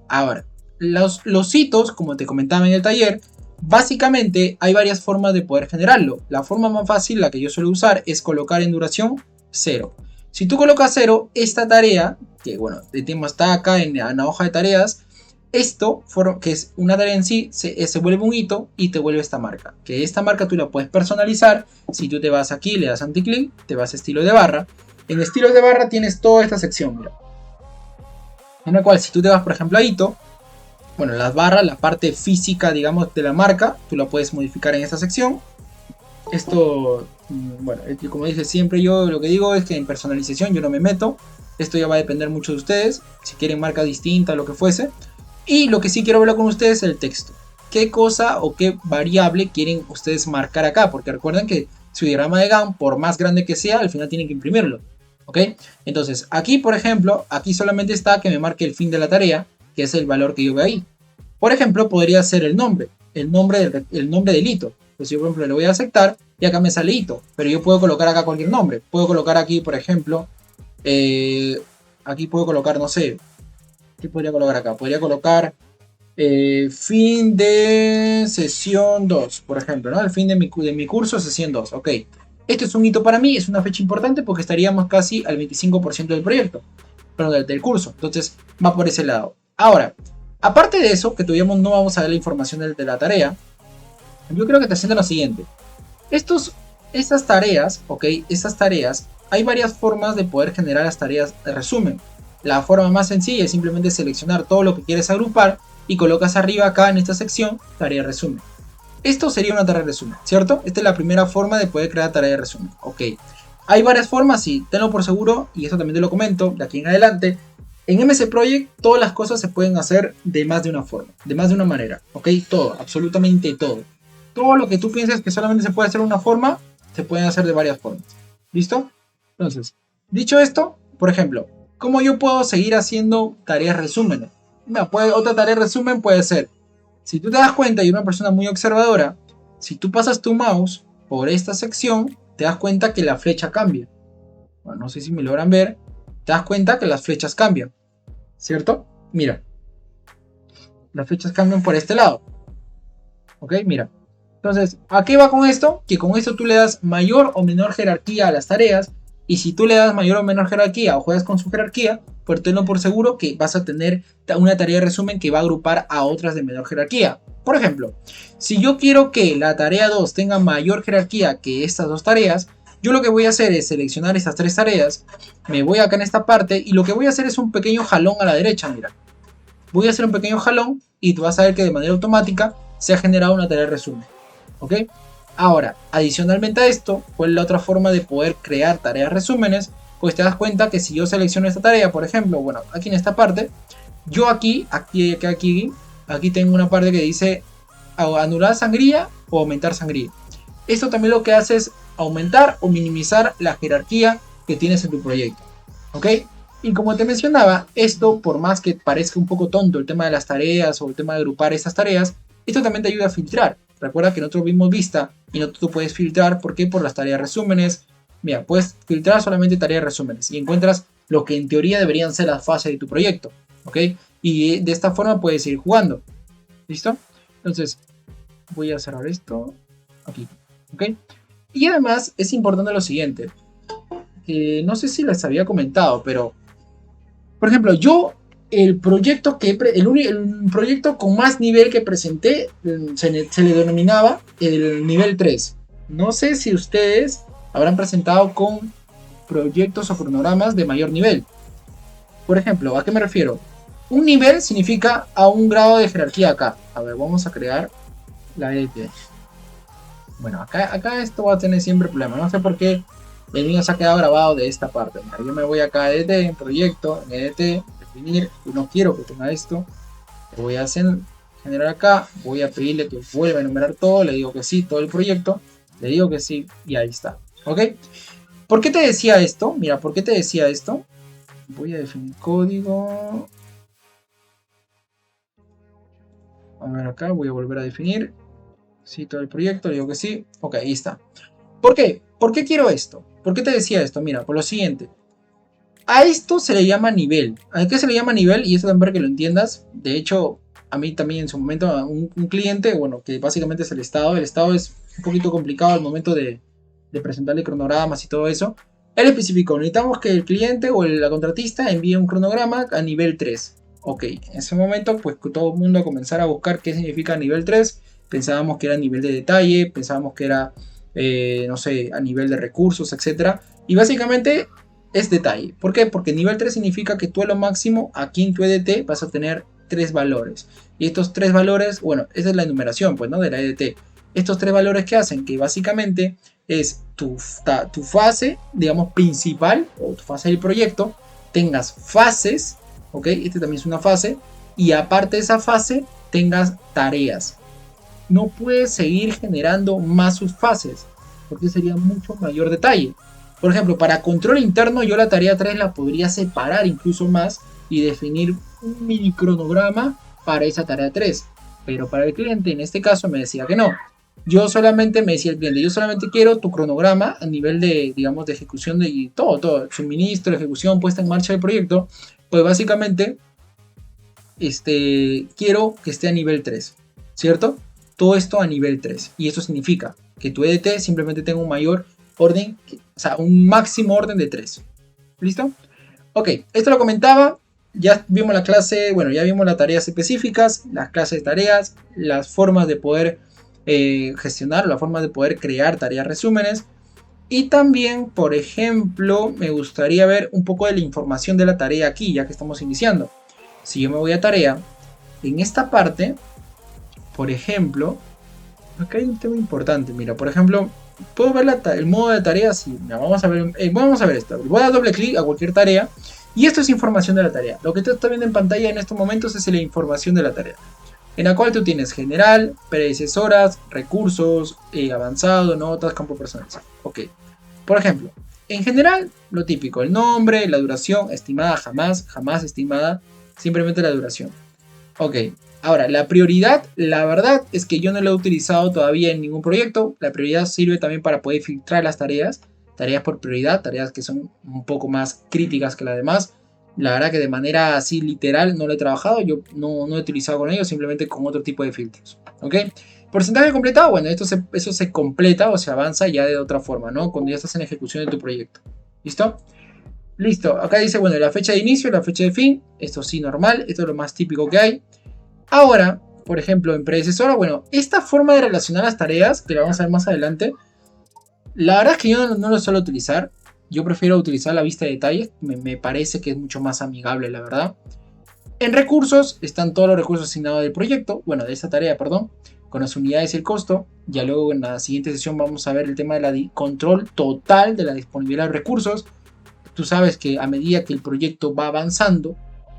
S1: Ahora, los hitos, como te comentaba en el taller, básicamente hay varias formas de poder generarlo. La forma más fácil, la que yo suelo usar, es colocar en duración 0. Si tú colocas 0, esta tarea, que bueno, el tema está acá en la hoja de tareas, esto, que es una tarea en sí, se vuelve un hito y te vuelve esta marca. Que esta marca tú la puedes personalizar. Si tú te vas aquí, le das anticlick, te vas a estilo de barra. En estilo de barra tienes toda esta sección, mira. En la cual si tú te vas, por ejemplo, a hito, bueno, las barras, la parte física, digamos, de la marca, tú la puedes modificar en esta sección. Esto, bueno, como dije siempre, yo lo que digo es que en personalización yo no me meto. Esto ya va a depender mucho de ustedes, si quieren marca distinta, lo que fuese. Y lo que sí quiero hablar con ustedes es el texto. ¿Qué cosa o qué variable quieren ustedes marcar acá? Porque recuerden que su diagrama de Gantt, por más grande que sea, al final tienen que imprimirlo. ¿Ok? Entonces, aquí, por ejemplo, aquí solamente está que me marque el fin de la tarea, que es el valor que yo veo ahí. Por ejemplo, podría ser el nombre del hito. Pues yo, por ejemplo, le voy a aceptar y acá me sale hito. Pero yo puedo colocar acá cualquier nombre. Puedo colocar aquí, por ejemplo, aquí puedo colocar, no sé, ¿qué podría colocar acá? Podría colocar fin de sesión 2, por ejemplo, ¿no? El fin de mi curso, sesión 2, ok. Esto es un hito para mí, es una fecha importante porque estaríamos casi al 25% del proyecto, perdón, del curso. Entonces va por ese lado. Ahora, aparte de eso, que todavía no vamos a ver la información de la tarea, yo creo que te haciendo lo siguiente. Estas tareas, ok, estas tareas, hay varias formas de poder generar las tareas de resumen. La forma más sencilla es simplemente seleccionar todo lo que quieres agrupar y colocas arriba acá en esta sección tarea resumen. Esto sería una tarea de resumen, ¿cierto? Esta es la primera forma de poder crear tarea de resumen. Ok. Hay varias formas y tenlo por seguro, y esto también te lo comento de aquí en adelante. En MC Project todas las cosas se pueden hacer de más de una forma, de más de una manera. Ok, todo, absolutamente todo. Todo lo que tú pienses que solamente se puede hacer de una forma, se pueden hacer de varias formas. ¿Listo? Entonces, dicho esto, por ejemplo, ¿cómo yo puedo seguir haciendo tareas resúmenes? Otra tarea de resumen puede ser, si tú te das cuenta y una persona muy observadora, si tú pasas tu mouse por esta sección, te das cuenta que la flecha cambia. Bueno, no sé si me logran ver, te das cuenta que las flechas cambian, ¿cierto? Mira, las flechas cambian por este lado. Ok, mira. Entonces, ¿a qué va con esto? Que con esto tú le das mayor o menor jerarquía a las tareas. Y si tú le das mayor o menor jerarquía o juegas con su jerarquía, pues tenlo por seguro que vas a tener una tarea de resumen que va a agrupar a otras de menor jerarquía. Por ejemplo, si yo quiero que la tarea 2 tenga mayor jerarquía que estas dos tareas, yo lo que voy a hacer es seleccionar estas tres tareas, me voy acá en esta parte y lo que voy a hacer es un pequeño jalón a la derecha, mira. Voy a hacer un pequeño jalón y tú vas a ver que de manera automática se ha generado una tarea de resumen. ¿Ok? Ahora, adicionalmente a esto, ¿cuál es la otra forma de poder crear tareas resúmenes? Pues te das cuenta que si yo selecciono esta tarea, por ejemplo, bueno, aquí en esta parte, yo aquí tengo una parte que dice anular sangría o aumentar sangría. Esto también lo que hace es aumentar o minimizar la jerarquía que tienes en tu proyecto. ¿Ok? Y como te mencionaba, esto, por más que parezca un poco tonto el tema de las tareas o el tema de agrupar estas tareas, esto también te ayuda a filtrar. Recuerda que nosotros vimos vista y no tú puedes filtrar. ¿Por qué? Por las tareas resúmenes. Mira, puedes filtrar solamente tareas resúmenes y encuentras lo que en teoría deberían ser las fases de tu proyecto. ¿Ok? Y de esta forma puedes ir jugando. ¿Listo? Entonces, voy a cerrar esto aquí. ¿Ok? Y además es importante lo siguiente. No sé si les había comentado, pero por ejemplo, yo el proyecto el proyecto con más nivel que presenté se le denominaba el nivel 3. No sé si ustedes habrán presentado con proyectos o cronogramas de mayor nivel. Por ejemplo, ¿a qué me refiero? Un nivel significa a un grado de jerarquía acá. A ver, vamos a crear la EDT. Bueno, acá esto va a tener siempre problemas. No sé por qué el mío se ha quedado grabado de esta parte. Mira, yo me voy acá a EDT, en proyecto, en EDT, definir. No quiero que tenga esto. Lo voy a hacer, generar acá. Voy a pedirle que vuelva a enumerar todo. Le digo que sí, todo el proyecto. Le digo que sí y ahí está. ¿Ok? ¿Por qué te decía esto? Mira, ¿por qué te decía esto? Voy a definir código. A ver acá, voy a volver a definir. Sí, todo el proyecto, le digo que sí. Ok, ahí está. ¿Por qué? ¿Por qué quiero esto? ¿Por qué te decía esto? Mira, por lo siguiente. A esto se le llama nivel. ¿A qué se le llama nivel? Y esto también para que lo entiendas. De hecho, a mí también en su momento, un cliente, bueno, que básicamente es el Estado. El Estado es un poquito complicado al momento de presentarle cronogramas y todo eso. Él especificó, necesitamos que el cliente o la contratista envíe un cronograma a nivel 3. Ok, en ese momento, pues todo el mundo a comenzar a buscar qué significa nivel 3. Pensábamos que era nivel de detalle, pensábamos que era, no sé, a nivel de recursos, etc. Y básicamente es detalle. ¿Por qué? Porque nivel 3 significa que tú a lo máximo aquí en tu EDT vas a tener 3 valores. Y estos 3 valores, bueno, esa es la enumeración, pues, ¿no? De la EDT. Estos 3 valores que hacen que básicamente es tu fase, digamos, principal o tu fase del proyecto, tengas fases, ¿ok? Este también es una fase. Y aparte de esa fase, tengas tareas. No puedes seguir generando más subfases, porque sería mucho mayor detalle. Por ejemplo, para control interno yo la tarea 3 la podría separar incluso más y definir un mini cronograma para esa tarea 3. Pero para el cliente en este caso me decía que no. Yo solamente me decía el cliente, yo solamente quiero tu cronograma a nivel de, digamos, de ejecución de todo, suministro, ejecución, puesta en marcha del proyecto. Pues básicamente, quiero que esté a nivel 3, ¿cierto? Todo esto a nivel 3. Y eso significa que tu EDT simplemente tenga un mayor orden, o sea, un máximo orden de 3. ¿Listo? Ok, esto lo comentaba. Ya vimos la clase, bueno, ya vimos las tareas específicas, las clases de tareas, las formas de poder gestionar, las formas de poder crear tareas resúmenes. Y también, por ejemplo, me gustaría ver un poco de la información de la tarea aquí, ya que estamos iniciando. Si yo me voy a tarea, en esta parte, por ejemplo, acá hay un tema importante. Mira, por ejemplo, puedo ver el modo de tarea. Sí, mira, vamos a ver esto. Voy a dar doble clic a cualquier tarea. Y esto es información de la tarea. Lo que tú estás viendo en pantalla en estos momentos es la información de la tarea. En la cual tú tienes general, predecesoras, recursos, avanzado, notas, campo personal. Ok. Por ejemplo, en general, lo típico. El nombre, la duración, estimada, jamás estimada. Simplemente la duración. Ok. Ahora, la prioridad, la verdad es que yo no la he utilizado todavía en ningún proyecto. La prioridad sirve también para poder filtrar las tareas. Tareas por prioridad, tareas que son un poco más críticas que las demás. La verdad que de manera así literal no lo he trabajado. Yo no he utilizado con ellos, simplemente con otro tipo de filtros. ¿Ok? Porcentaje completado, bueno, eso se completa o se avanza ya de otra forma, ¿no? Cuando ya estás en ejecución de tu proyecto. ¿Listo? Listo. Acá dice, bueno, la fecha de inicio, la fecha de fin. Esto sí, normal. Esto es lo más típico que hay. Ahora, por ejemplo, en predecesora, bueno, esta forma de relacionar las tareas, que la vamos a ver más adelante, la verdad es que yo no lo suelo utilizar. Yo prefiero utilizar la vista de detalles, me parece que es mucho más amigable, la verdad. En recursos están todos los recursos asignados del proyecto, bueno, de esta tarea, perdón, con las unidades y el costo. Ya luego en la siguiente sesión vamos a ver el tema del control total de la disponibilidad de recursos. Tú sabes que a medida que el proyecto va avanzando,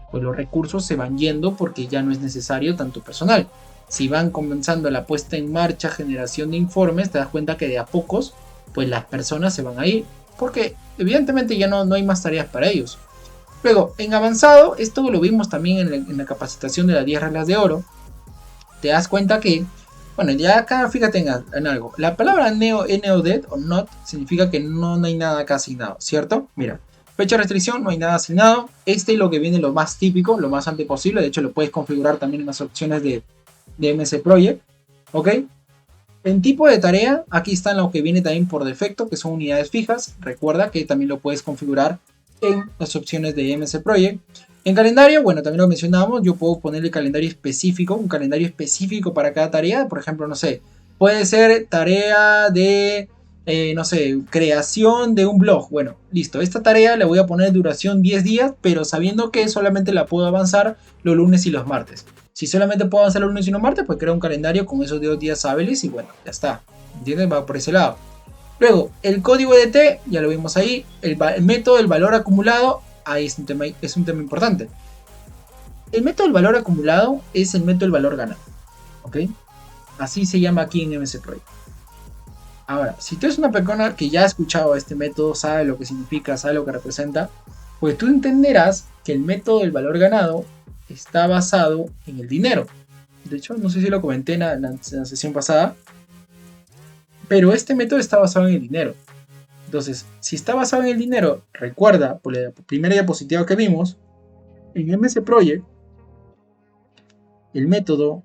S1: pues los recursos se van yendo porque ya no es necesario tanto personal. Si van comenzando la puesta en marcha, generación de informes, te das cuenta que de a pocos, pues las personas se van a ir. porque evidentemente ya no hay más tareas para ellos. Luego, en avanzado, esto lo vimos también en la capacitación de las 10 reglas de oro. Te das cuenta que, bueno, ya acá fíjate en algo. La palabra NODED o NOT significa que no hay nada acá asignado, ¿cierto? Mira, fecha de restricción, no hay nada asignado. Este es lo que viene lo más típico, lo más antes posible. De hecho, lo puedes configurar también en las opciones de MS Project, ¿ok? En tipo de tarea, aquí está lo que viene también por defecto, que son unidades fijas. Recuerda que también lo puedes configurar en las opciones de MS Project. En calendario, bueno, también lo mencionábamos, yo puedo ponerle calendario específico, un calendario específico para cada tarea. Por ejemplo, no sé, puede ser tarea de, no sé, creación de un blog. Bueno, listo, esta tarea le voy a poner duración 10 días, pero sabiendo que solamente la puedo avanzar los lunes y los martes. Si solamente puedo avanzar los lunes y los martes, pues creo un calendario con esos 2 días hábiles y bueno, ya está. ¿Entiendes? Va por ese lado. Luego, el código EDT, ya lo vimos ahí. El método del valor acumulado, ahí es un tema importante. El método del valor acumulado es el método del valor ganado. ¿Ok? Así se llama aquí en MS Project. Ahora, si tú eres una persona que ya ha escuchado este método, sabe lo que significa, sabe lo que representa, pues tú entenderás que el método del valor ganado está basado en el dinero. De hecho, no sé si lo comenté en la sesión pasada, pero este método está basado en el dinero. Entonces, si está basado en el dinero, recuerda, por la primera diapositiva que vimos, en MS Project, el método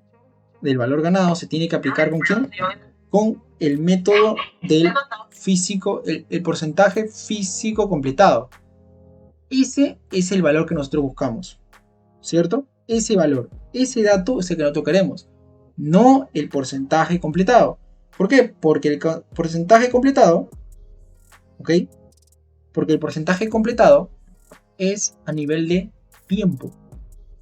S1: del valor ganado se tiene que aplicar ¿con quién? Con el método del físico, el porcentaje físico completado. Ese es el valor que nosotros buscamos, ¿cierto? Ese valor, ese dato es el que nosotros queremos, no el porcentaje completado. ¿Por qué? Porque el porcentaje completado, ¿ok? Porque el porcentaje completado es a nivel de tiempo,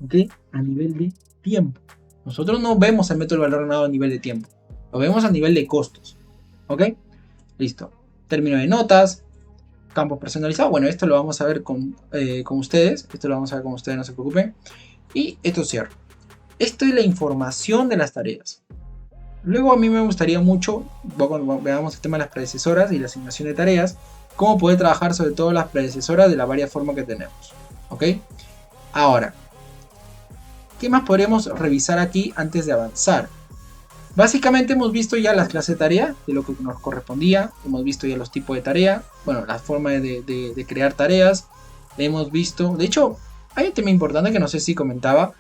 S1: ¿ok? A nivel de tiempo. Nosotros no vemos el método del valor ganado a nivel de tiempo, lo vemos a nivel de costos, ¿ok? Listo. Término de notas, campos personalizados. Bueno, esto lo vamos a ver con ustedes. Esto lo vamos a ver con ustedes, no se preocupen. Y esto cierro. Esto es la información de las tareas. Luego a mí me gustaría mucho, cuando veamos el tema de las predecesoras y la asignación de tareas, cómo poder trabajar sobre todo las predecesoras de las varias formas que tenemos. ¿Ok? Ahora, ¿qué más podríamos revisar aquí antes de avanzar? Básicamente hemos visto ya las clases de tarea, de lo que nos correspondía. Hemos visto ya los tipos de tarea, bueno, la forma de crear tareas. Hemos visto, de hecho, hay un tema importante que no sé si comentaba.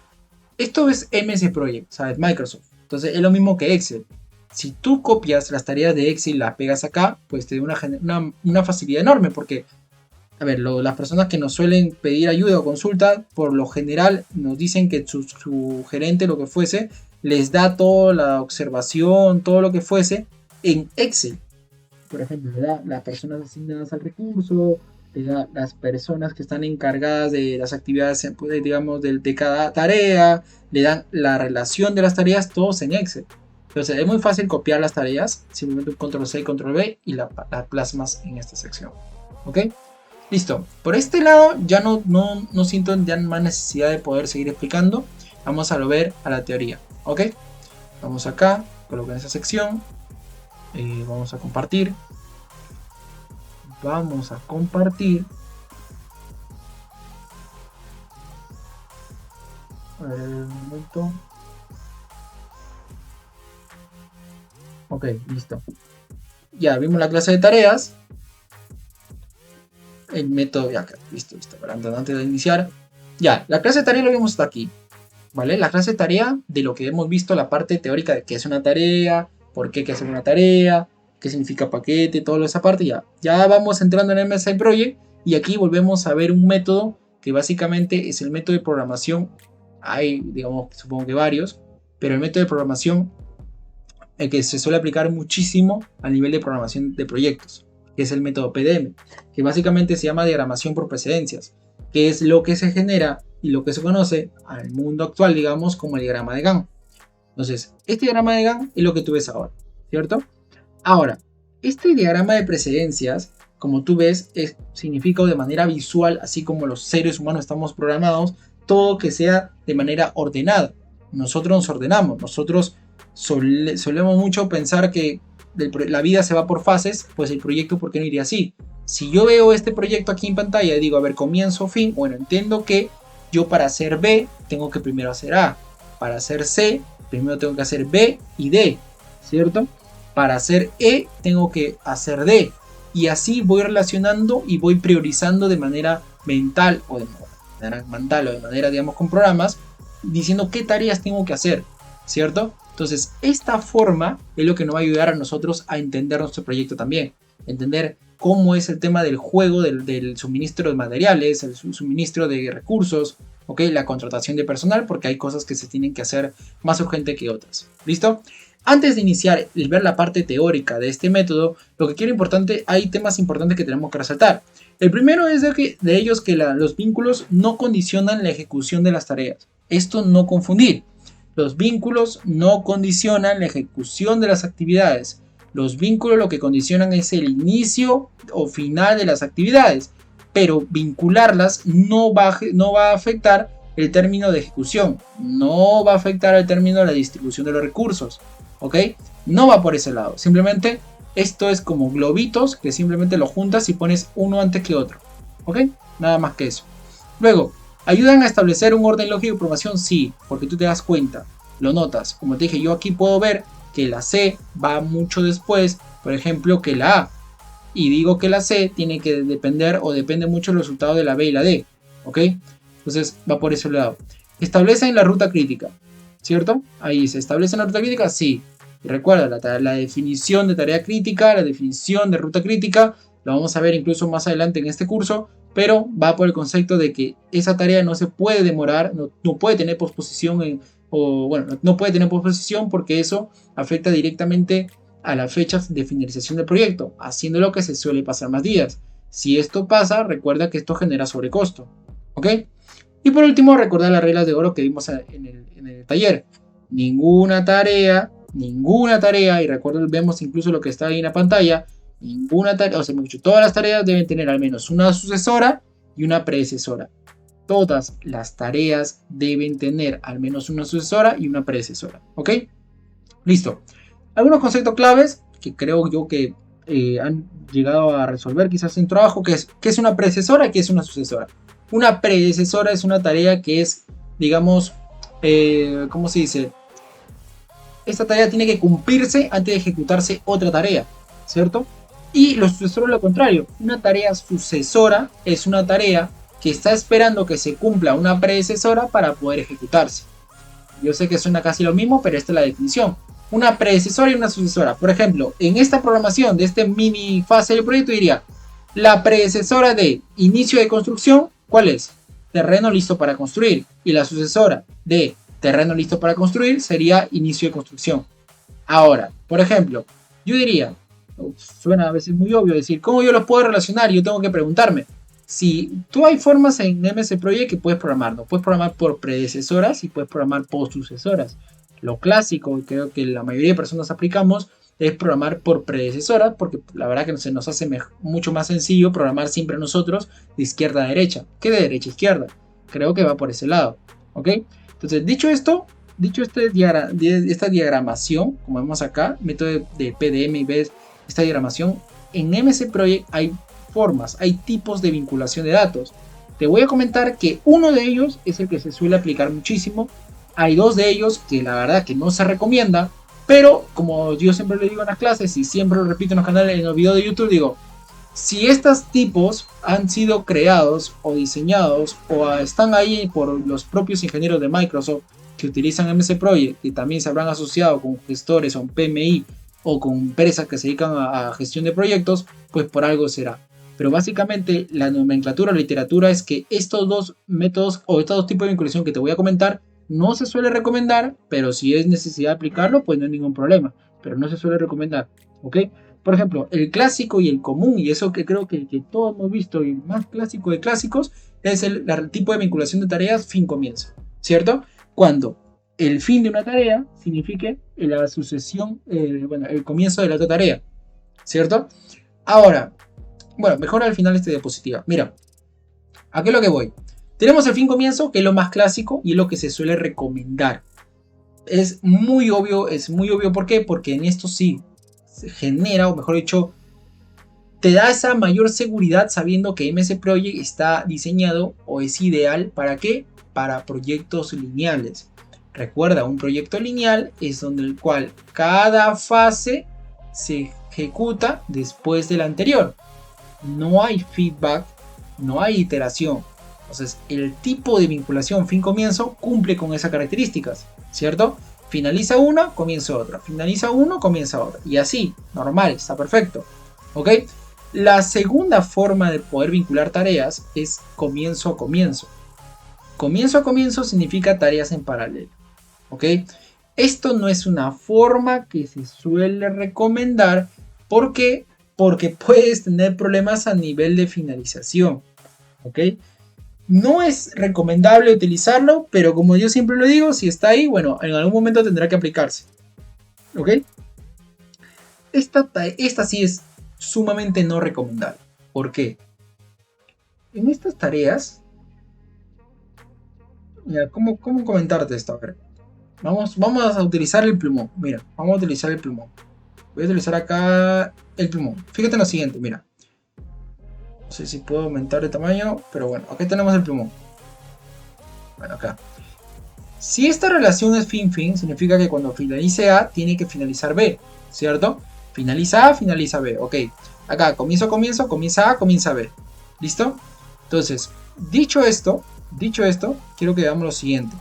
S1: Esto es MS Project, ¿sabes? Microsoft. Entonces es lo mismo que Excel. Si tú copias las tareas de Excel y las pegas acá, pues te da una facilidad enorme. Porque, a ver, las personas que nos suelen pedir ayuda o consulta, por lo general nos dicen que su gerente, lo que fuese, les da toda la observación, todo lo que fuese en Excel. Por ejemplo, le da las personas asignadas al recurso, le da las personas que están encargadas de las actividades, digamos, de cada tarea, le dan la relación de las tareas, todos en Excel. Entonces es muy fácil copiar las tareas, simplemente un control C y control V y la plasmas en esta sección. ¿Ok? Listo. Por este lado ya no siento ya más necesidad de poder seguir explicando. Vamos a ver a la teoría. ¿Ok? Vamos acá, coloco en esa sección. Vamos a compartir. Vamos a compartir. A ver, un momento. Ok, listo. Ya vimos la clase de tareas. El método, ya, listo. Antes de iniciar. Ya, la clase de tarea lo vimos hasta aquí. ¿Vale? La clase de tarea, de lo que hemos visto, la parte teórica de qué es una tarea, por qué hay que hacer una tarea, qué significa paquete, toda esa parte, ya vamos entrando en MS Project y aquí volvemos a ver un método que básicamente es el método de programación. Hay, digamos, supongo que varios, pero el método de programación el que se suele aplicar muchísimo a nivel de programación de proyectos, que es el método PDM, que básicamente se llama diagramación por precedencias, que es lo que se genera y lo que se conoce al mundo actual, digamos, como el diagrama de Gantt. Entonces, este diagrama de Gantt es lo que tú ves ahora, ¿cierto? Ahora, este diagrama de precedencias, como tú ves, significa de manera visual, así como los seres humanos estamos programados, todo que sea de manera ordenada. Nosotros nos ordenamos, nosotros solemos mucho pensar que la vida se va por fases, pues el proyecto, ¿por qué no iría así? Si yo veo este proyecto aquí en pantalla y digo, a ver, comienzo, fin, bueno, entiendo que yo para hacer B tengo que primero hacer A. Para hacer C, primero tengo que hacer B y D, ¿cierto? Para hacer E, tengo que hacer D. Y así voy relacionando y voy priorizando de manera mental o de manera, digamos, con programas, diciendo qué tareas tengo que hacer, ¿cierto? Entonces, esta forma es lo que nos va a ayudar a nosotros a entender nuestro proyecto también. Entender cómo es el tema del juego, del suministro de materiales, el suministro de recursos, ¿ok? La contratación de personal, porque hay cosas que se tienen que hacer más urgente que otras. ¿Listo? Antes de iniciar y ver la parte teórica de este método, lo que quiero importante, hay temas importantes que tenemos que resaltar. El primero es de ellos que los vínculos no condicionan la ejecución de las tareas. Esto no confundir. Los vínculos no condicionan la ejecución de las actividades. Los vínculos lo que condicionan es el inicio o final de las actividades, pero vincularlas no va a afectar el término de ejecución, no va a afectar el término de la distribución de los recursos, ¿ok? No va por ese lado, simplemente esto es como globitos que simplemente lo juntas y pones uno antes que otro, ¿ok? Nada más que eso. Luego, ¿ayudan a establecer un orden lógico de programación? Sí, porque tú te das cuenta, lo notas. Como te dije, yo aquí puedo ver que la C va mucho después, por ejemplo, que la A. Y digo que la C tiene que depender o depende mucho del resultado de la B y la D. ¿Ok? Entonces va por ese lado. Establecen la ruta crítica. ¿Cierto? Ahí se establece la ruta crítica. Sí. Y recuerda, la definición de tarea crítica, la definición de ruta crítica, lo vamos a ver incluso más adelante en este curso. Pero va por el concepto de que esa tarea no se puede demorar, no puede tener posposición no puede tener posposición porque eso afecta directamente a las fechas de finalización del proyecto, haciendo lo que se suele pasar más días. Si esto pasa, recuerda que esto genera sobrecosto. ¿Ok? Y por último, recordar las reglas de oro que vimos en el taller. Ninguna tarea, y recuerden, vemos incluso lo que está ahí en la pantalla, ninguna tarea, o sea, todas las tareas deben tener al menos una sucesora y una predecesora. Todas las tareas deben tener al menos una sucesora y una predecesora. ¿Ok? Listo. Algunos conceptos claves que creo yo que han llegado a resolver quizás en trabajo, ¿qué es una predecesora y qué es una sucesora? Una predecesora es una tarea que es, digamos, ¿cómo se dice? Esta tarea tiene que cumplirse antes de ejecutarse otra tarea, ¿cierto? Y lo sucesor es lo contrario. Una tarea sucesora es una tarea que está esperando que se cumpla una predecesora para poder ejecutarse. Yo sé que suena casi lo mismo, pero esta es la definición. Una predecesora y una sucesora. Por ejemplo, en esta programación de este mini fase del proyecto diría, la predecesora de inicio de construcción, ¿cuál es? Terreno listo para construir. Y la sucesora de terreno listo para construir sería inicio de construcción. Ahora, por ejemplo, yo diría, suena a veces muy obvio decir, ¿cómo yo los puedo relacionar? Yo tengo que preguntarme. Si tú hay formas en MS Project que puedes programar, ¿no? Puedes programar por predecesoras y puedes programar por sucesoras. Lo clásico, y creo que la mayoría de personas aplicamos, es programar por predecesora, porque la verdad que se nos hace mucho más sencillo programar siempre nosotros de izquierda a derecha, que de derecha a izquierda. Creo que va por ese lado, ¿ok? Entonces, dicho esta diagramación, como vemos acá, método de PDM y ves esta diagramación, en MS Project hay formas, hay tipos de vinculación de datos. Te voy a comentar que uno de ellos es el que se suele aplicar muchísimo. Hay dos de ellos que la verdad que no se recomienda, pero como yo siempre le digo en las clases y siempre lo repito en los canales, en los videos de YouTube, digo, si estos tipos han sido creados o diseñados o están ahí por los propios ingenieros de Microsoft que utilizan MS Project, que también se habrán asociado con gestores o PMI o con empresas que se dedican a gestión de proyectos, pues por algo será. Pero básicamente la nomenclatura o literatura es que estos dos métodos o estos dos tipos de vinculación que te voy a comentar no se suele recomendar, pero si es necesidad de aplicarlo, pues no hay ningún problema. Pero no se suele recomendar, ¿ok? Por ejemplo, el clásico y el común, y eso que creo que todos hemos visto, y más clásico de clásicos, es el tipo de vinculación de tareas fin-comienzo, ¿cierto? Cuando el fin de una tarea signifique la sucesión, el comienzo de la otra tarea, ¿cierto? Ahora, bueno, mejor al final esta diapositiva. Mira, ¿a qué es lo que voy? Tenemos el fin comienzo, que es lo más clásico y es lo que se suele recomendar. Es muy obvio, ¿por qué? Porque en esto sí se genera, o mejor dicho, te da esa mayor seguridad sabiendo que MS Project está diseñado o es ideal ¿para qué? Para proyectos lineales. Recuerda, un proyecto lineal es donde el cual cada fase se ejecuta después de la anterior. No hay feedback, no hay iteración. Entonces, el tipo de vinculación fin-comienzo cumple con esas características, ¿cierto? Finaliza una, comienza otra. Finaliza uno, comienza otra. Y así, normal, está perfecto. ¿Ok? La segunda forma de poder vincular tareas es comienzo a comienzo. Comienzo a comienzo significa tareas en paralelo. ¿Ok? Esto no es una forma que se suele recomendar. ¿Por qué? Porque puedes tener problemas a nivel de finalización. ¿Ok? No es recomendable utilizarlo, pero como yo siempre lo digo, si está ahí, bueno, en algún momento tendrá que aplicarse. ¿Ok? Esta sí es sumamente no recomendable. ¿Por qué? En estas tareas, mira, ¿cómo comentarte esto? A ver, vamos a utilizar el plumón. Mira, vamos a utilizar el plumón. Voy a utilizar acá el plumón. Fíjate en lo siguiente, mira. No sé si puedo aumentar el tamaño, pero bueno, aquí tenemos el plumón. Bueno, acá. Si esta relación es fin-fin, significa que cuando finalice A, tiene que finalizar B, ¿cierto? Finaliza A, finaliza B, ok. Acá, comienzo, comienza A, comienza B. ¿Listo? Entonces, dicho esto, quiero que veamos lo siguiente.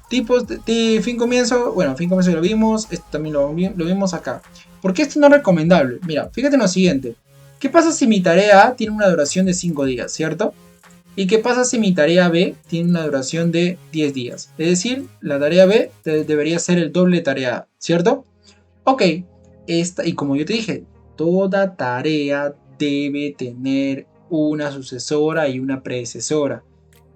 S1: Tipos de fin comienzo, bueno, fin comienzo ya lo vimos, esto también lo vimos acá. ¿Por qué esto no es recomendable? Mira, fíjate en lo siguiente. ¿Qué pasa si mi tarea A tiene una duración de 5 días, ¿cierto? ¿Y qué pasa si mi tarea B tiene una duración de 10 días? Es decir, la tarea B debería ser el doble de tarea A, ¿cierto? Ok, y como yo te dije, toda tarea debe tener una sucesora y una predecesora.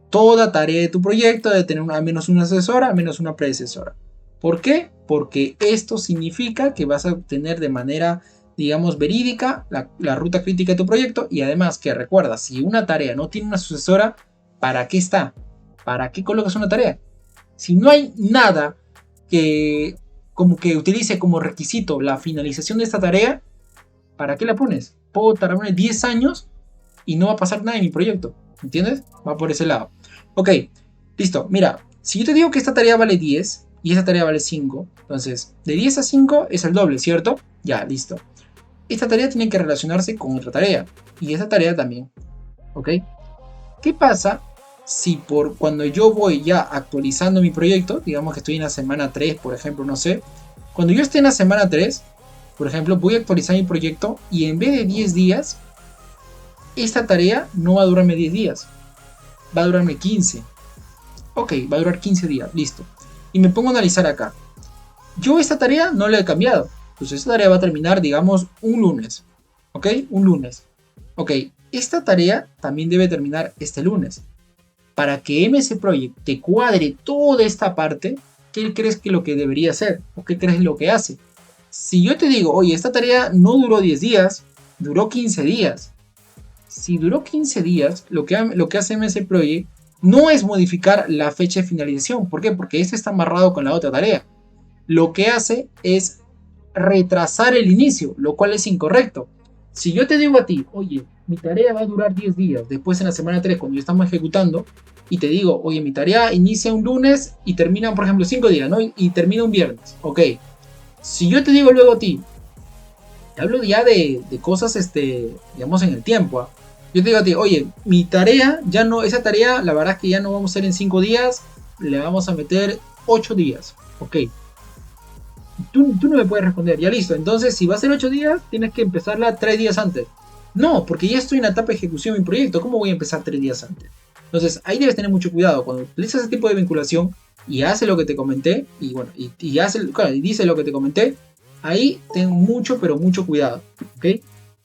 S1: Toda tarea de tu proyecto debe tener al menos una sucesora, al menos una predecesora. ¿Por qué? Porque esto significa que vas a obtener de manera, digamos, verídica la ruta crítica de tu proyecto. Y además que recuerda, si una tarea no tiene una sucesora, ¿para qué está? ¿Para qué colocas una tarea? Si no hay nada que como que utilice como requisito la finalización de esta tarea, ¿para qué la pones? Puedo tardarme 10 años y no va a pasar nada en mi proyecto. ¿Entiendes? Va por ese lado. Ok, listo. Mira, si yo te digo que esta tarea vale 10 y esta tarea vale 5, entonces de 10 a 5 es el doble, ¿cierto? Ya, listo. Esta tarea tiene que relacionarse con otra tarea y esta tarea también. ¿Ok? ¿Qué pasa si cuando yo voy ya actualizando mi proyecto, digamos que estoy en la semana 3, por ejemplo, no sé, cuando yo esté en la semana 3, por ejemplo, voy a actualizar mi proyecto y en vez de 10 días, esta tarea no va a durarme 10 días, va a durarme 15. Ok, va a durar 15 días, listo. Y me pongo a analizar acá. Yo esta tarea no la he cambiado. Entonces esta tarea va a terminar, digamos, un lunes. ¿Ok? Un lunes. Ok, esta tarea también debe terminar este lunes. Para que MS Project te cuadre toda esta parte, ¿qué crees que lo que debería hacer? ¿O qué crees lo que hace? Si yo te digo, oye, esta tarea no duró 10 días, duró 15 días. Si duró 15 días, lo que hace MS Project no es modificar la fecha de finalización. ¿Por qué? Porque este está amarrado con la otra tarea. Lo que hace es retrasar el inicio, lo cual es incorrecto. Si yo te digo a ti, oye, mi tarea va a durar 10 días, después en la semana 3, cuando ya estamos ejecutando, y te digo, oye, mi tarea inicia un lunes y termina, por ejemplo, 5 días, ¿no? Y termina un viernes. Ok. Si yo te digo luego a ti, te hablo ya de cosas, digamos, en el tiempo, ¿eh? Yo te digo a ti, oye, mi tarea, ya no, esa tarea, la verdad es que ya no vamos a hacer en 5 días, le vamos a meter 8 días. Ok. Tú no me puedes responder, ya listo. Entonces, si va a ser 8 días, tienes que empezarla 3 días antes. No, porque ya estoy en la etapa de ejecución de mi proyecto. ¿Cómo voy a empezar 3 días antes? Entonces, ahí debes tener mucho cuidado. Cuando utilizas ese tipo de vinculación y hace lo que te comenté, y bueno, y dice lo que te comenté, ahí ten mucho, pero mucho cuidado. ¿Ok?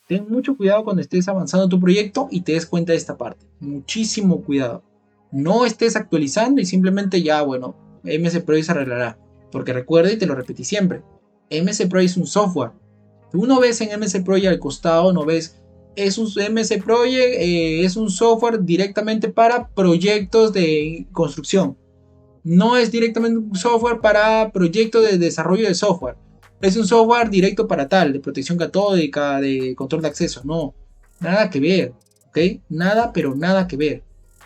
S1: Ten mucho cuidado cuando estés avanzando tu proyecto y te des cuenta de esta parte. Muchísimo cuidado. No estés actualizando y simplemente ya, bueno, MS Project se arreglará. Porque recuerda y te lo repetí siempre, MS Project es un software. Tú no ves en MS Project al costado, no ves, es un MS Project, es un software directamente para proyectos de construcción. No es directamente un software para proyectos de desarrollo de software. es un software directo para tal, de protección catódica, de control de acceso. No, nada que ver, ¿ok? Nada, pero nada que ver.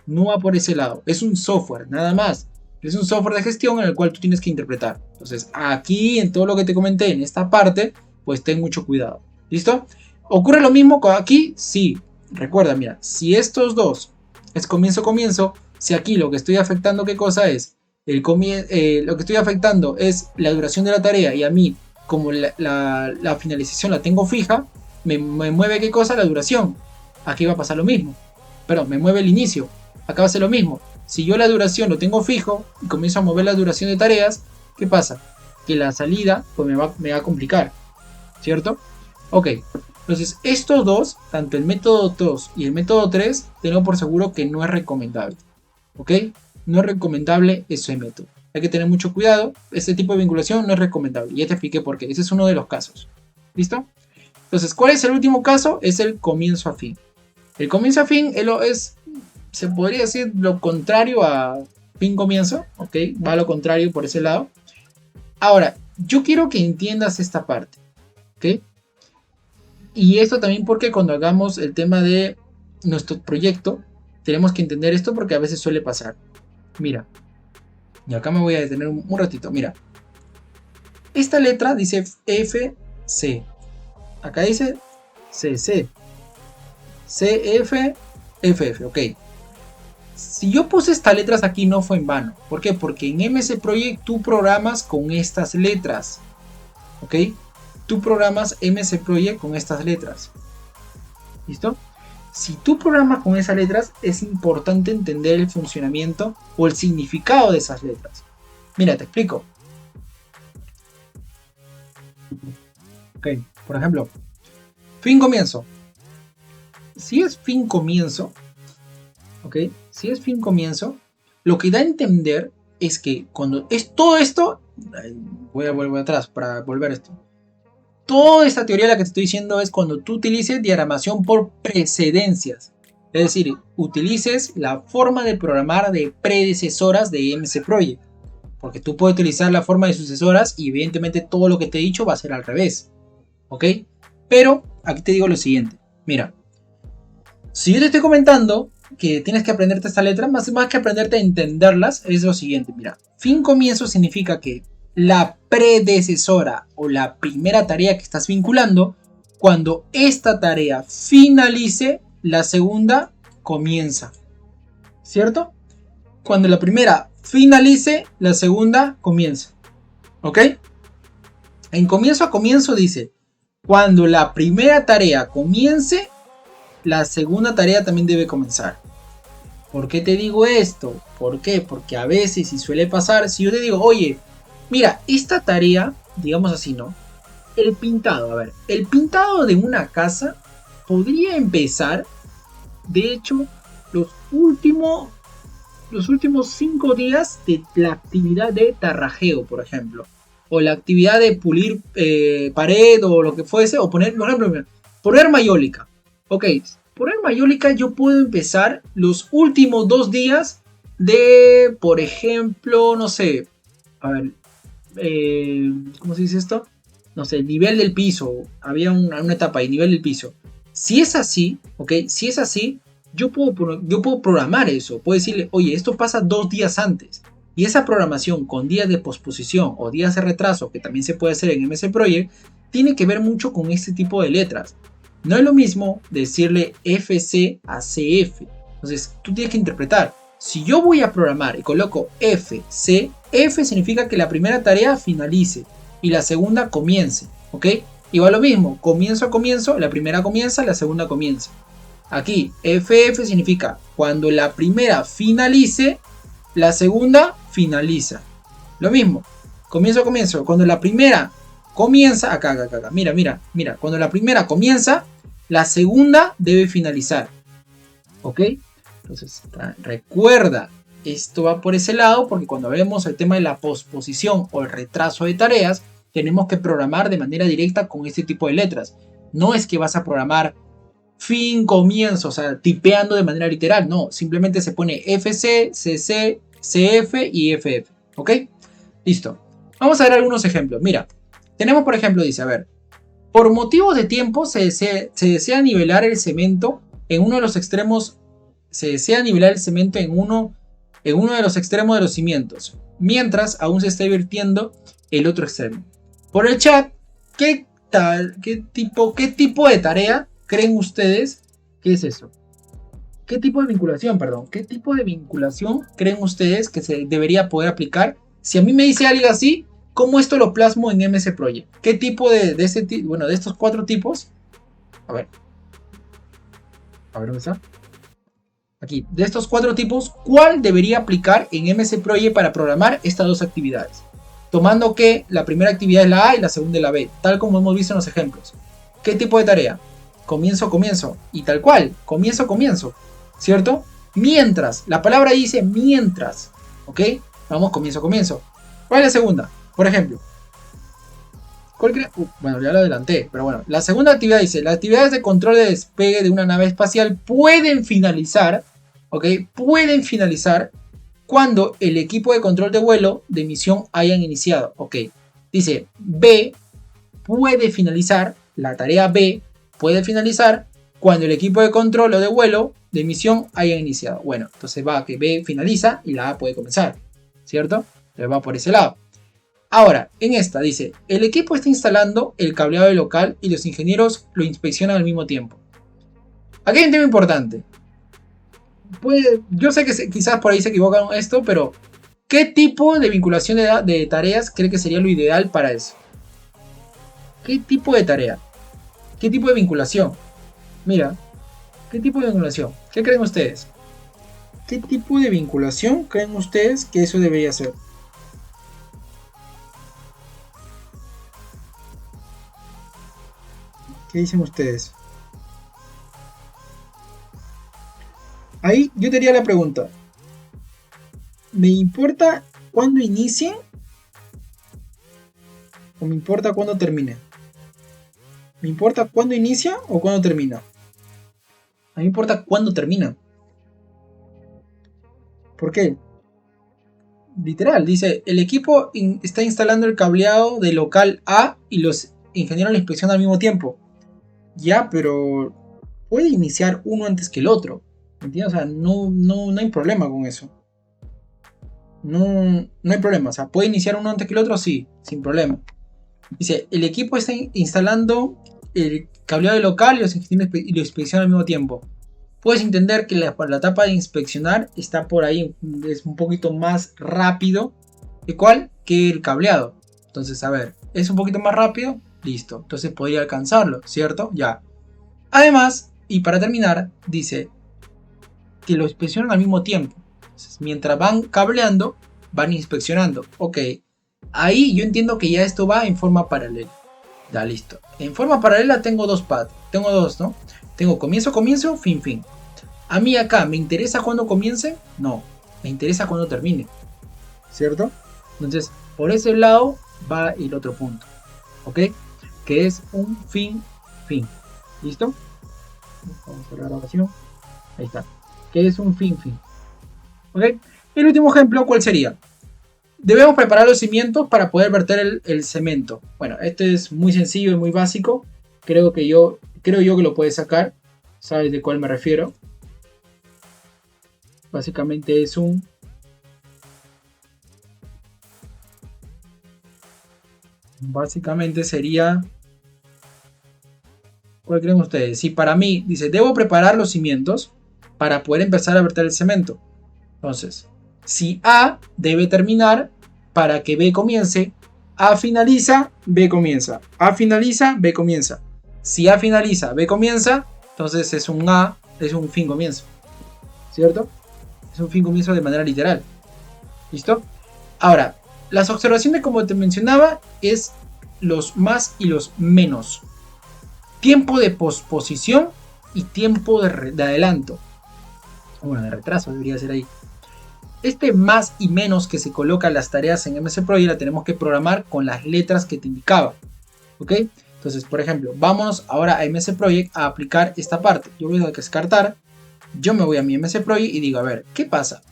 S1: No va por ese lado. Es un software, nada más. Es un software de gestión en el cual tú tienes que interpretar. Entonces, aquí, en todo lo que te comenté, en esta parte, pues ten mucho cuidado. ¿Listo? ¿Ocurre lo mismo aquí? Sí. Recuerda, mira, si estos dos es comienzo-comienzo, si aquí lo que estoy afectando, ¿qué cosa es? Lo que estoy afectando es la duración de la tarea y a mí, como la finalización la tengo fija, me mueve ¿qué cosa? La duración. Aquí va a pasar lo mismo. Perdón, me mueve el inicio. Acá va a ser lo mismo. Si yo la duración lo tengo fijo y comienzo a mover la duración de tareas, ¿qué pasa? Que la salida pues me va a complicar, ¿cierto? Ok, entonces estos dos, tanto el método 2 y el método 3, tengo por seguro que no es recomendable, ¿ok? No es recomendable ese método. Hay que tener mucho cuidado, este tipo de vinculación no es recomendable. Ya te expliqué por qué, ese es uno de los casos. ¿Listo? Entonces, ¿cuál es el último caso? Es el comienzo a fin. El comienzo a fin es, se podría decir, lo contrario a fin comienzo, ¿ok? Va a lo contrario por ese lado. Ahora, yo quiero que entiendas esta parte, ¿ok? Y esto también porque cuando hagamos el tema de nuestro proyecto, tenemos que entender esto porque a veces suele pasar. Mira, y acá me voy a detener un ratito. Mira, esta letra dice FC. Acá dice CC. CF, FF, ok. Si yo puse estas letras aquí no fue en vano. ¿Por qué? Porque en MS Project tú programas con estas letras. ¿Ok? Tú programas MS Project con estas letras. ¿Listo? Si tú programas con esas letras, es importante entender el funcionamiento o el significado de esas letras. Mira, te explico. Ok, por ejemplo, fin comienzo. Si es fin comienzo, ok, si es fin comienzo, lo que da a entender es que cuando es todo esto, voy a volver atrás para volver a esto. Toda esta teoría la que te estoy diciendo es cuando tú utilices diagramación por precedencias. Es decir, utilices la forma de programar de predecesoras de MS Project. Porque tú puedes utilizar la forma de sucesoras y evidentemente todo lo que te he dicho va a ser al revés. ¿Ok? Pero aquí te digo lo siguiente. Mira, si yo te estoy comentando que tienes que aprenderte esta letra, más que aprenderte a entenderlas, es lo siguiente. Mira, fin comienzo significa que la predecesora o la primera tarea que estás vinculando, cuando esta tarea finalice, la segunda comienza. ¿Cierto? Cuando la primera finalice, la segunda comienza. ¿Ok? En comienzo a comienzo dice, cuando la primera tarea comience, la segunda tarea también debe comenzar. ¿Por qué te digo esto? ¿Por qué? Porque a veces, y suele pasar, si yo te digo, oye, mira, esta tarea, digamos así, ¿no? El pintado, a ver, el pintado de una casa podría empezar, de hecho, los últimos 5 días de la actividad de tarrajeo, por ejemplo. O la actividad de pulir pared o lo que fuese, o poner, por ejemplo, poner mayólica. Ok, poner mayólica yo puedo empezar los últimos 2 días de, por ejemplo, no sé, a ver, ¿cómo se dice esto? No sé, nivel del piso. Había una etapa ahí, nivel del piso. Si es así, ok, si es así, yo puedo programar eso. Puedo decirle, oye, esto pasa 2 días antes. Y esa programación con días de posposición o días de retraso, que también se puede hacer en MS Project, tiene que ver mucho con este tipo de letras. No es lo mismo decirle FC a CF. Entonces, tú tienes que interpretar. Si yo voy a programar y coloco FC, F significa que la primera tarea finalice y la segunda comience. ¿Ok? Y va lo mismo. Comienzo a comienzo, la primera comienza, la segunda comienza. Aquí, FF significa cuando la primera finalice, la segunda finaliza. Lo mismo. Comienzo a comienzo. Cuando la primera comienza, acá. Mira. Cuando la primera comienza, la segunda debe finalizar. ¿Ok? Entonces, recuerda, esto va por ese lado porque cuando vemos el tema de la posposición o el retraso de tareas, tenemos que programar de manera directa con este tipo de letras. No es que vas a programar fin, comienzo, o sea, tipeando de manera literal. No, simplemente se pone FC, CC, CF y FF. ¿Ok? Listo. Vamos a ver algunos ejemplos. Mira, Tenemos, por ejemplo, dice, a ver, por motivos de tiempo se desea nivelar el cemento en uno de los extremos, se desea nivelar el cemento en uno de los extremos de los cimientos, mientras aún se está vertiendo el otro extremo. Por el chat, ¿qué tipo de tarea creen ustedes que es eso? ¿Qué tipo de vinculación, perdón? ¿Qué tipo de vinculación creen ustedes que se debería poder aplicar? Si a mí me dice algo así, ¿cómo esto lo plasmo en MS Project? ¿Qué tipo de estos 4 tipos? A ver, ¿dónde está? Aquí, de estos 4 tipos, ¿cuál debería aplicar en MS Project para programar estas 2 actividades? Tomando que la primera actividad es la A y la segunda es la B, tal como hemos visto en los ejemplos. ¿Qué tipo de tarea? Comienzo, y tal cual, comienzo, ¿cierto? Mientras, la palabra dice mientras, ¿ok? Vamos, comienzo. ¿Cuál es la segunda? Por ejemplo, bueno, ya lo adelanté, pero bueno, la segunda actividad dice, las actividades de control de despegue de una nave espacial pueden finalizar, ¿ok? Pueden finalizar cuando el equipo de control de vuelo de misión hayan iniciado, ¿ok? Dice, B puede finalizar, la tarea B puede finalizar cuando el equipo de control o de vuelo de misión haya iniciado. Bueno, entonces va que B finaliza y la A puede comenzar, ¿cierto? Entonces va por ese lado. Ahora, en esta dice, el equipo está instalando el cableado de local y los ingenieros lo inspeccionan al mismo tiempo. Aquí hay un tema importante. Yo sé que quizás por ahí se equivocan esto, pero ¿qué tipo de vinculación de tareas cree que sería lo ideal para eso? ¿Qué tipo de tarea? ¿Qué tipo de vinculación? Mira, ¿qué tipo de vinculación? ¿Qué creen ustedes? ¿Qué tipo de vinculación creen ustedes que eso debería ser? ¿Qué dicen ustedes? Ahí yo te haría la pregunta. ¿Me importa cuándo inicien? ¿O me importa cuándo termine? ¿Me importa cuándo inicia o cuándo termina? A mí me importa cuándo termina. ¿Por qué? Literal, dice, el equipo está instalando el cableado de local A y los ingenieros la inspeccionan al mismo tiempo. Ya, pero puede iniciar uno antes que el otro. ¿Entiendes? O sea, no hay problema con eso. No hay problema. O sea, puede iniciar uno antes que el otro, sí, sin problema. Dice, el equipo está instalando el cableado de local y los ingenieros lo inspeccionan al mismo tiempo. Puedes entender que la etapa de inspeccionar está por ahí, es un poquito más rápido. ¿De cuál? Que el cableado. Entonces, a ver, es un poquito más rápido, listo. Entonces podría alcanzarlo, ¿cierto? Ya. Además, y para terminar, dice que lo inspeccionan al mismo tiempo. Entonces, mientras van cableando, van inspeccionando. Ok, ahí yo entiendo que ya esto va en forma paralela. Ya, listo. En forma paralela tengo dos paths. Tengo dos, ¿no? Tengo comienzo, fin. A mí acá, ¿me interesa cuando comience? No, me interesa cuando termine. ¿Cierto? Entonces, por ese lado va el otro punto. ¿Ok? Que es un fin. ¿Listo? Vamos a la grabación. Ahí está. Que es un fin. ¿Ok? El último ejemplo, ¿cuál sería? Debemos preparar los cimientos para poder verter el cemento. Bueno, este es muy sencillo y muy básico. Creo yo que lo puedes sacar. ¿Sabes de cuál me refiero? Básicamente es un... Básicamente sería... ¿Cuál creen ustedes? Si para mí, dice, debo preparar los cimientos para poder empezar a verter el cemento. Entonces, si A debe terminar para que B comience, A finaliza, B comienza. A finaliza, B comienza. Si A finaliza, B comienza, entonces es un fin comienzo. ¿Cierto? Es un fin comienzo de manera literal. ¿Listo? Ahora, las observaciones, como te mencionaba, es los más y los menos. Tiempo de posposición y tiempo de adelanto. Bueno, de retraso debería ser ahí. Este más y menos que se coloca en las tareas en MS Project la tenemos que programar con las letras que te indicaba. ¿Ok? Entonces, por ejemplo, vámonos ahora a MS Project a aplicar esta parte. Yo voy a descartar. Yo me voy a mi MS Project y digo, a ver, ¿qué pasa?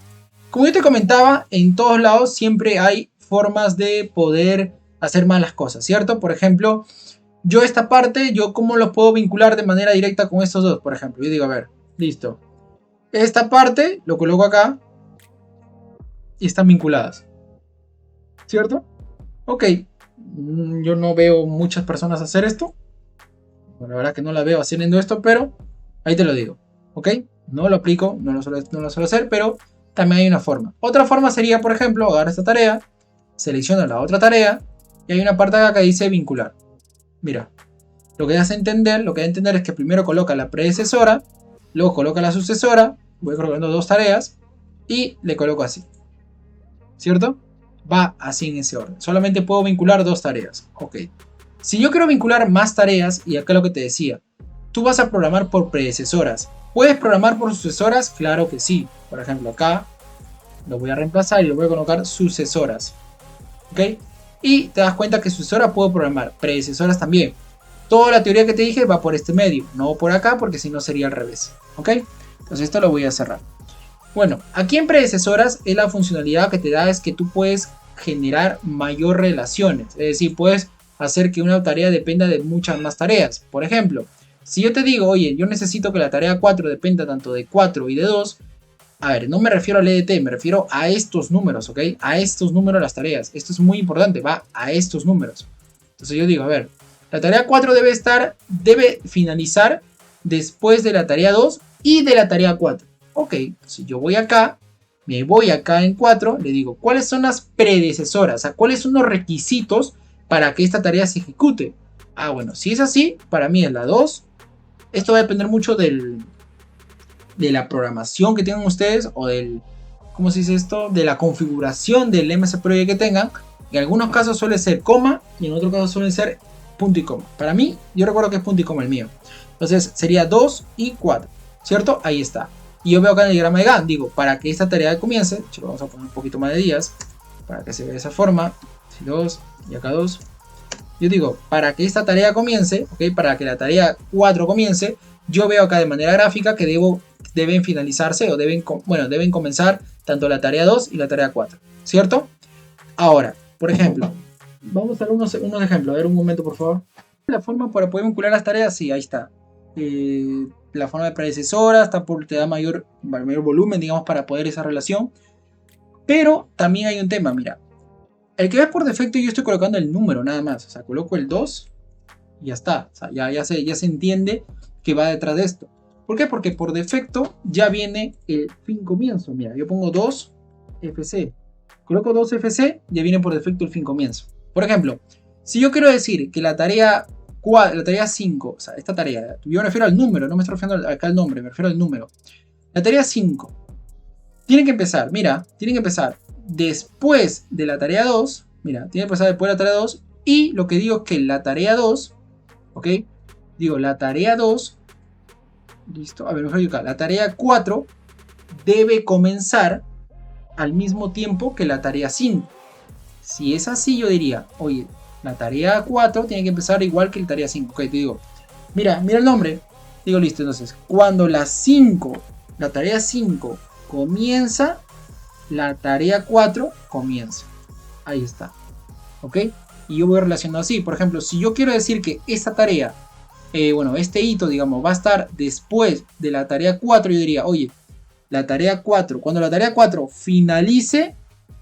S1: Como yo te comentaba, en todos lados siempre hay formas de poder hacer mal las cosas, ¿cierto? Por ejemplo, yo esta parte, yo cómo lo puedo vincular de manera directa con estos dos, por ejemplo. Yo digo, a ver, listo. Esta parte lo coloco acá y están vinculadas, ¿cierto? Ok, yo no veo muchas personas hacer esto. Bueno, la verdad que no la veo haciendo esto, pero ahí te lo digo, ¿ok? No lo aplico, no lo suelo hacer, pero también hay una forma. Otra forma sería, por ejemplo, agarrar esta tarea, selecciono la otra tarea y hay una parte acá que dice vincular. Mira, lo que das a entender, es que primero coloca la predecesora, luego coloca la sucesora, voy colocando dos tareas y le coloco así, ¿cierto? Va así en ese orden. Solamente puedo vincular dos tareas, ok. Si yo quiero vincular más tareas, y acá lo que te decía, tú vas a programar por predecesoras. ¿Puedes programar por sucesoras? Claro que sí. Por ejemplo, acá lo voy a reemplazar y lo voy a colocar sucesoras. ¿Ok? Y te das cuenta que sucesoras puedo programar, predecesoras también. Toda la teoría que te dije va por este medio, no por acá, porque si no sería al revés. ¿Ok? Entonces esto lo voy a cerrar. Bueno, aquí en predecesoras es la funcionalidad que te da es que tú puedes generar mayor relaciones. Es decir, puedes hacer que una tarea dependa de muchas más tareas. Por ejemplo, si yo te digo, oye, yo necesito que la tarea 4 dependa tanto de 4 y de 2. A ver, no me refiero al EDT, me refiero a estos números, ¿ok? A estos números las tareas. Esto es muy importante, va a estos números. Entonces yo digo, a ver, la tarea 4 debe finalizar después de la tarea 2 y de la tarea 4. Ok, si yo voy acá, me voy acá en 4, le digo, ¿cuáles son las predecesoras? O sea, ¿cuáles son los requisitos para que esta tarea se ejecute? Ah, bueno, si es así, para mí es la 2. Esto va a depender mucho de la programación que tengan ustedes o del, ¿cómo se dice esto? De la configuración del MS Project que tengan. En algunos casos suele ser coma y en otros casos suele ser punto y coma. Para mí, yo recuerdo que es punto y coma el mío. Entonces sería 2 y 4, ¿cierto? Ahí está. Y yo veo acá en el diagrama de Gantt, digo, para que esta tarea comience, vamos a poner un poquito más de días, para que se vea de esa forma, 2 y acá 2. Yo digo, para que esta tarea comience, ¿ok? Para que la tarea 4 comience, yo veo acá de manera gráfica que deben finalizarse o deben comenzar tanto la tarea 2 y la tarea 4, ¿cierto? Ahora, por ejemplo, vamos a dar unos ejemplos. A ver, un momento, por favor. La forma para poder vincular las tareas, sí, ahí está. La forma de predecesora te da mayor volumen, digamos, para poder esa relación. Pero también hay un tema, mira. El que ves por defecto yo estoy colocando el número nada más. O sea, coloco el 2 y ya está. O sea, ya se entiende que va detrás de esto. ¿Por qué? Porque por defecto ya viene el fin comienzo. Mira, yo pongo 2 FC. Coloco 2 FC, ya viene por defecto el fin comienzo. Por ejemplo, si yo quiero decir que la tarea 5, o sea, esta tarea, yo me refiero al número, no me estoy refiriendo acá al nombre, me refiero al número. La tarea 5 tiene que empezar, mira, tiene que empezar después de la tarea 2, mira, tiene que empezar después de la tarea 2, y lo que digo es que la tarea 2, ¿ok? Digo, la tarea 2, listo, a ver, mejor acá, la tarea 4 debe comenzar al mismo tiempo que la tarea 5. Si es así, yo diría, oye, la tarea 4 tiene que empezar igual que la tarea 5. Ok, te digo, mira el nombre. Digo, listo, entonces, cuando la tarea 5 comienza, la tarea 4 comienza. Ahí está. ¿Ok? Y yo voy relacionando así. Por ejemplo, si yo quiero decir que esta tarea, este hito, digamos, va a estar después de la tarea 4, yo diría, oye, la tarea 4, cuando la tarea 4 finalice,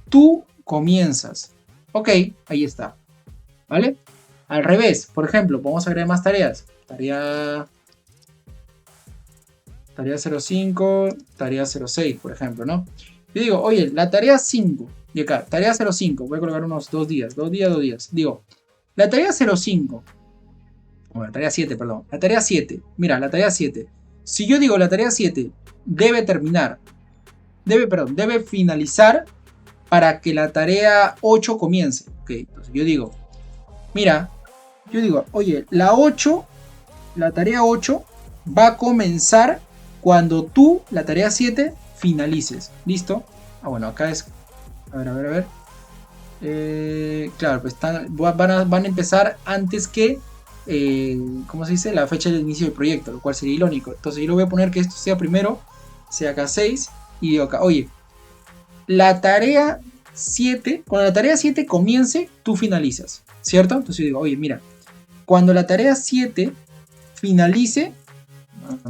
S1: tú comienzas. Ok, ahí está. ¿Vale? Al revés, por ejemplo, vamos a agregar más tareas. Tarea 05, tarea 06, por ejemplo, ¿no? Yo digo, oye, la tarea 5, y acá, tarea 05, voy a colocar unos 2 días. Digo, la tarea 05, bueno, tarea 7, perdón. La tarea 7, mira, la tarea 7. Si yo digo la tarea 7 debe finalizar para que la tarea 8 comience. Ok, entonces yo digo, mira, oye, la tarea 8 va a comenzar cuando tú, la tarea 7, finalices. ¿Listo? Ah, bueno, acá es... A ver. Claro, pues van a empezar antes que... ¿cómo se dice? La fecha del inicio del proyecto, lo cual sería ilógico. Entonces yo le voy a poner que esto sea primero, sea acá 6, y digo acá, oye, la tarea 7, cuando la tarea 7 comience, tú finalizas. ¿cierto? Entonces yo digo, oye, mira, cuando la tarea 7 finalice,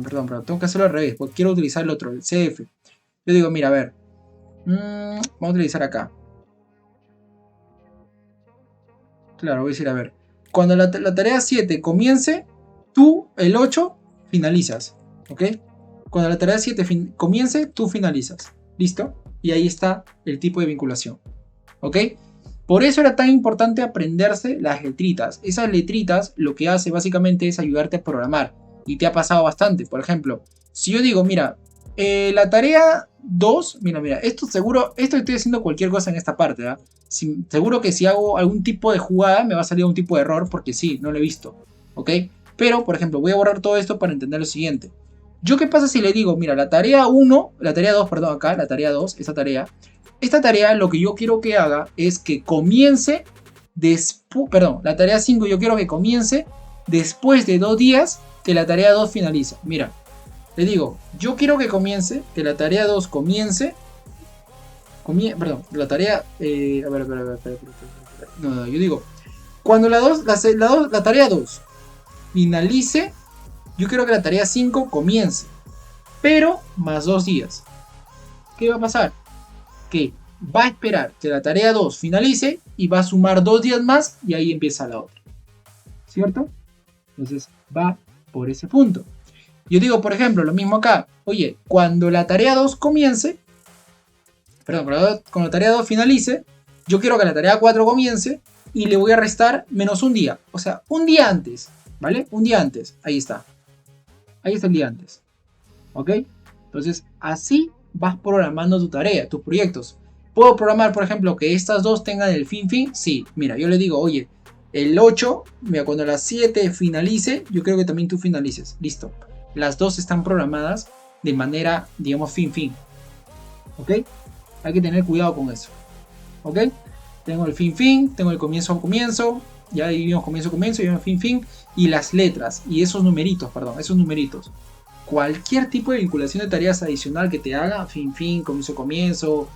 S1: perdón, tengo que hacerlo al revés, porque quiero utilizar el otro, el CF. Yo digo, mira, a ver, vamos a utilizar acá. Claro, voy a decir, a ver, cuando la tarea 7 comience, tú, el 8, finalizas, ¿ok? Cuando la tarea 7 comience, tú finalizas, ¿listo? Y ahí está el tipo de vinculación, ¿ok? Por eso era tan importante aprenderse las letritas. Esas letritas lo que hace básicamente es ayudarte a programar. Y te ha pasado bastante. Por ejemplo, si yo digo, mira, la tarea 2, mira, esto seguro, estoy haciendo cualquier cosa en esta parte, ¿verdad? Seguro que si hago algún tipo de jugada me va a salir un tipo de error porque sí, no lo he visto, ¿ok? Pero, por ejemplo, voy a borrar todo esto para entender lo siguiente. ¿Yo qué pasa si le digo, mira, la tarea 1, la tarea 2, perdón, acá, la tarea 2, esta tarea lo que yo quiero que haga es que comience después, perdón, la tarea 5 yo quiero que comience después de 2 días que la tarea 2 finaliza. Mira, le digo, yo quiero que comience, que la tarea 2 comience, perdón, la tarea, a ver, no, yo digo, cuando la tarea 2 finalice, yo quiero que la tarea 5 comience, pero más 2 días. ¿Qué va a pasar? Que va a esperar que la tarea 2 finalice y va a sumar 2 días más y ahí empieza la otra, ¿cierto? Entonces va por ese punto. Yo digo, por ejemplo, lo mismo acá. Oye, cuando la tarea 2 comience, perdón, cuando la tarea 2 finalice, yo quiero que la tarea 4 comience y le voy a restar menos un día. O sea, un día antes, ¿vale? Un día antes, ahí está. Ahí está el día antes, ¿ok? Entonces, así vas programando tu tarea, tus proyectos. ¿Puedo programar, por ejemplo, que estas dos tengan el fin? Sí, mira, yo le digo, oye, el 8, mira, cuando la 7 finalice, yo creo que también tú finalices. Listo. Las dos están programadas de manera, digamos, fin. ¿Ok? Hay que tener cuidado con eso. ¿Ok? Tengo el fin, tengo el comienzo. Ya vimos comienzo, y vimos fin. Y las letras, y esos numeritos. Cualquier tipo de vinculación de tareas adicional que te haga, fin, comienzo, comienzo,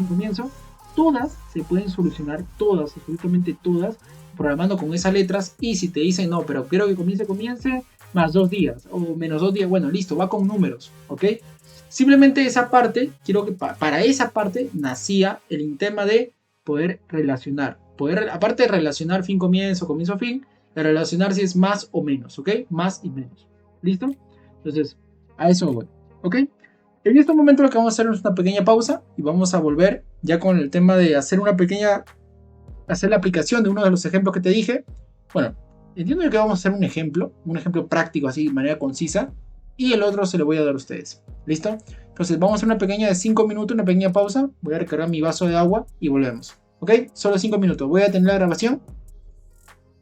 S1: comienzo, todas se pueden solucionar, todas, absolutamente todas, programando con esas letras. Y si te dicen, no, pero quiero que comience, más 2 días, o menos 2 días, bueno, listo, va con números, ¿ok? Simplemente esa parte, quiero que para esa parte nacía el tema de poder relacionar, aparte de relacionar fin, comienzo, fin, de relacionar si es más o menos, ¿ok? Más y menos. ¿Listo? Entonces, a eso voy, ¿ok? En este momento lo que vamos a hacer es una pequeña pausa y vamos a volver ya con el tema de hacer la aplicación de uno de los ejemplos que te dije. Bueno, entiendo que vamos a hacer un ejemplo práctico así de manera concisa y el otro se lo voy a dar a ustedes. ¿Listo? Entonces vamos a hacer una pequeña de 5 minutos, una pequeña pausa. Voy a recargar mi vaso de agua y volvemos. ¿Ok? Solo 5 minutos. Voy a tener la grabación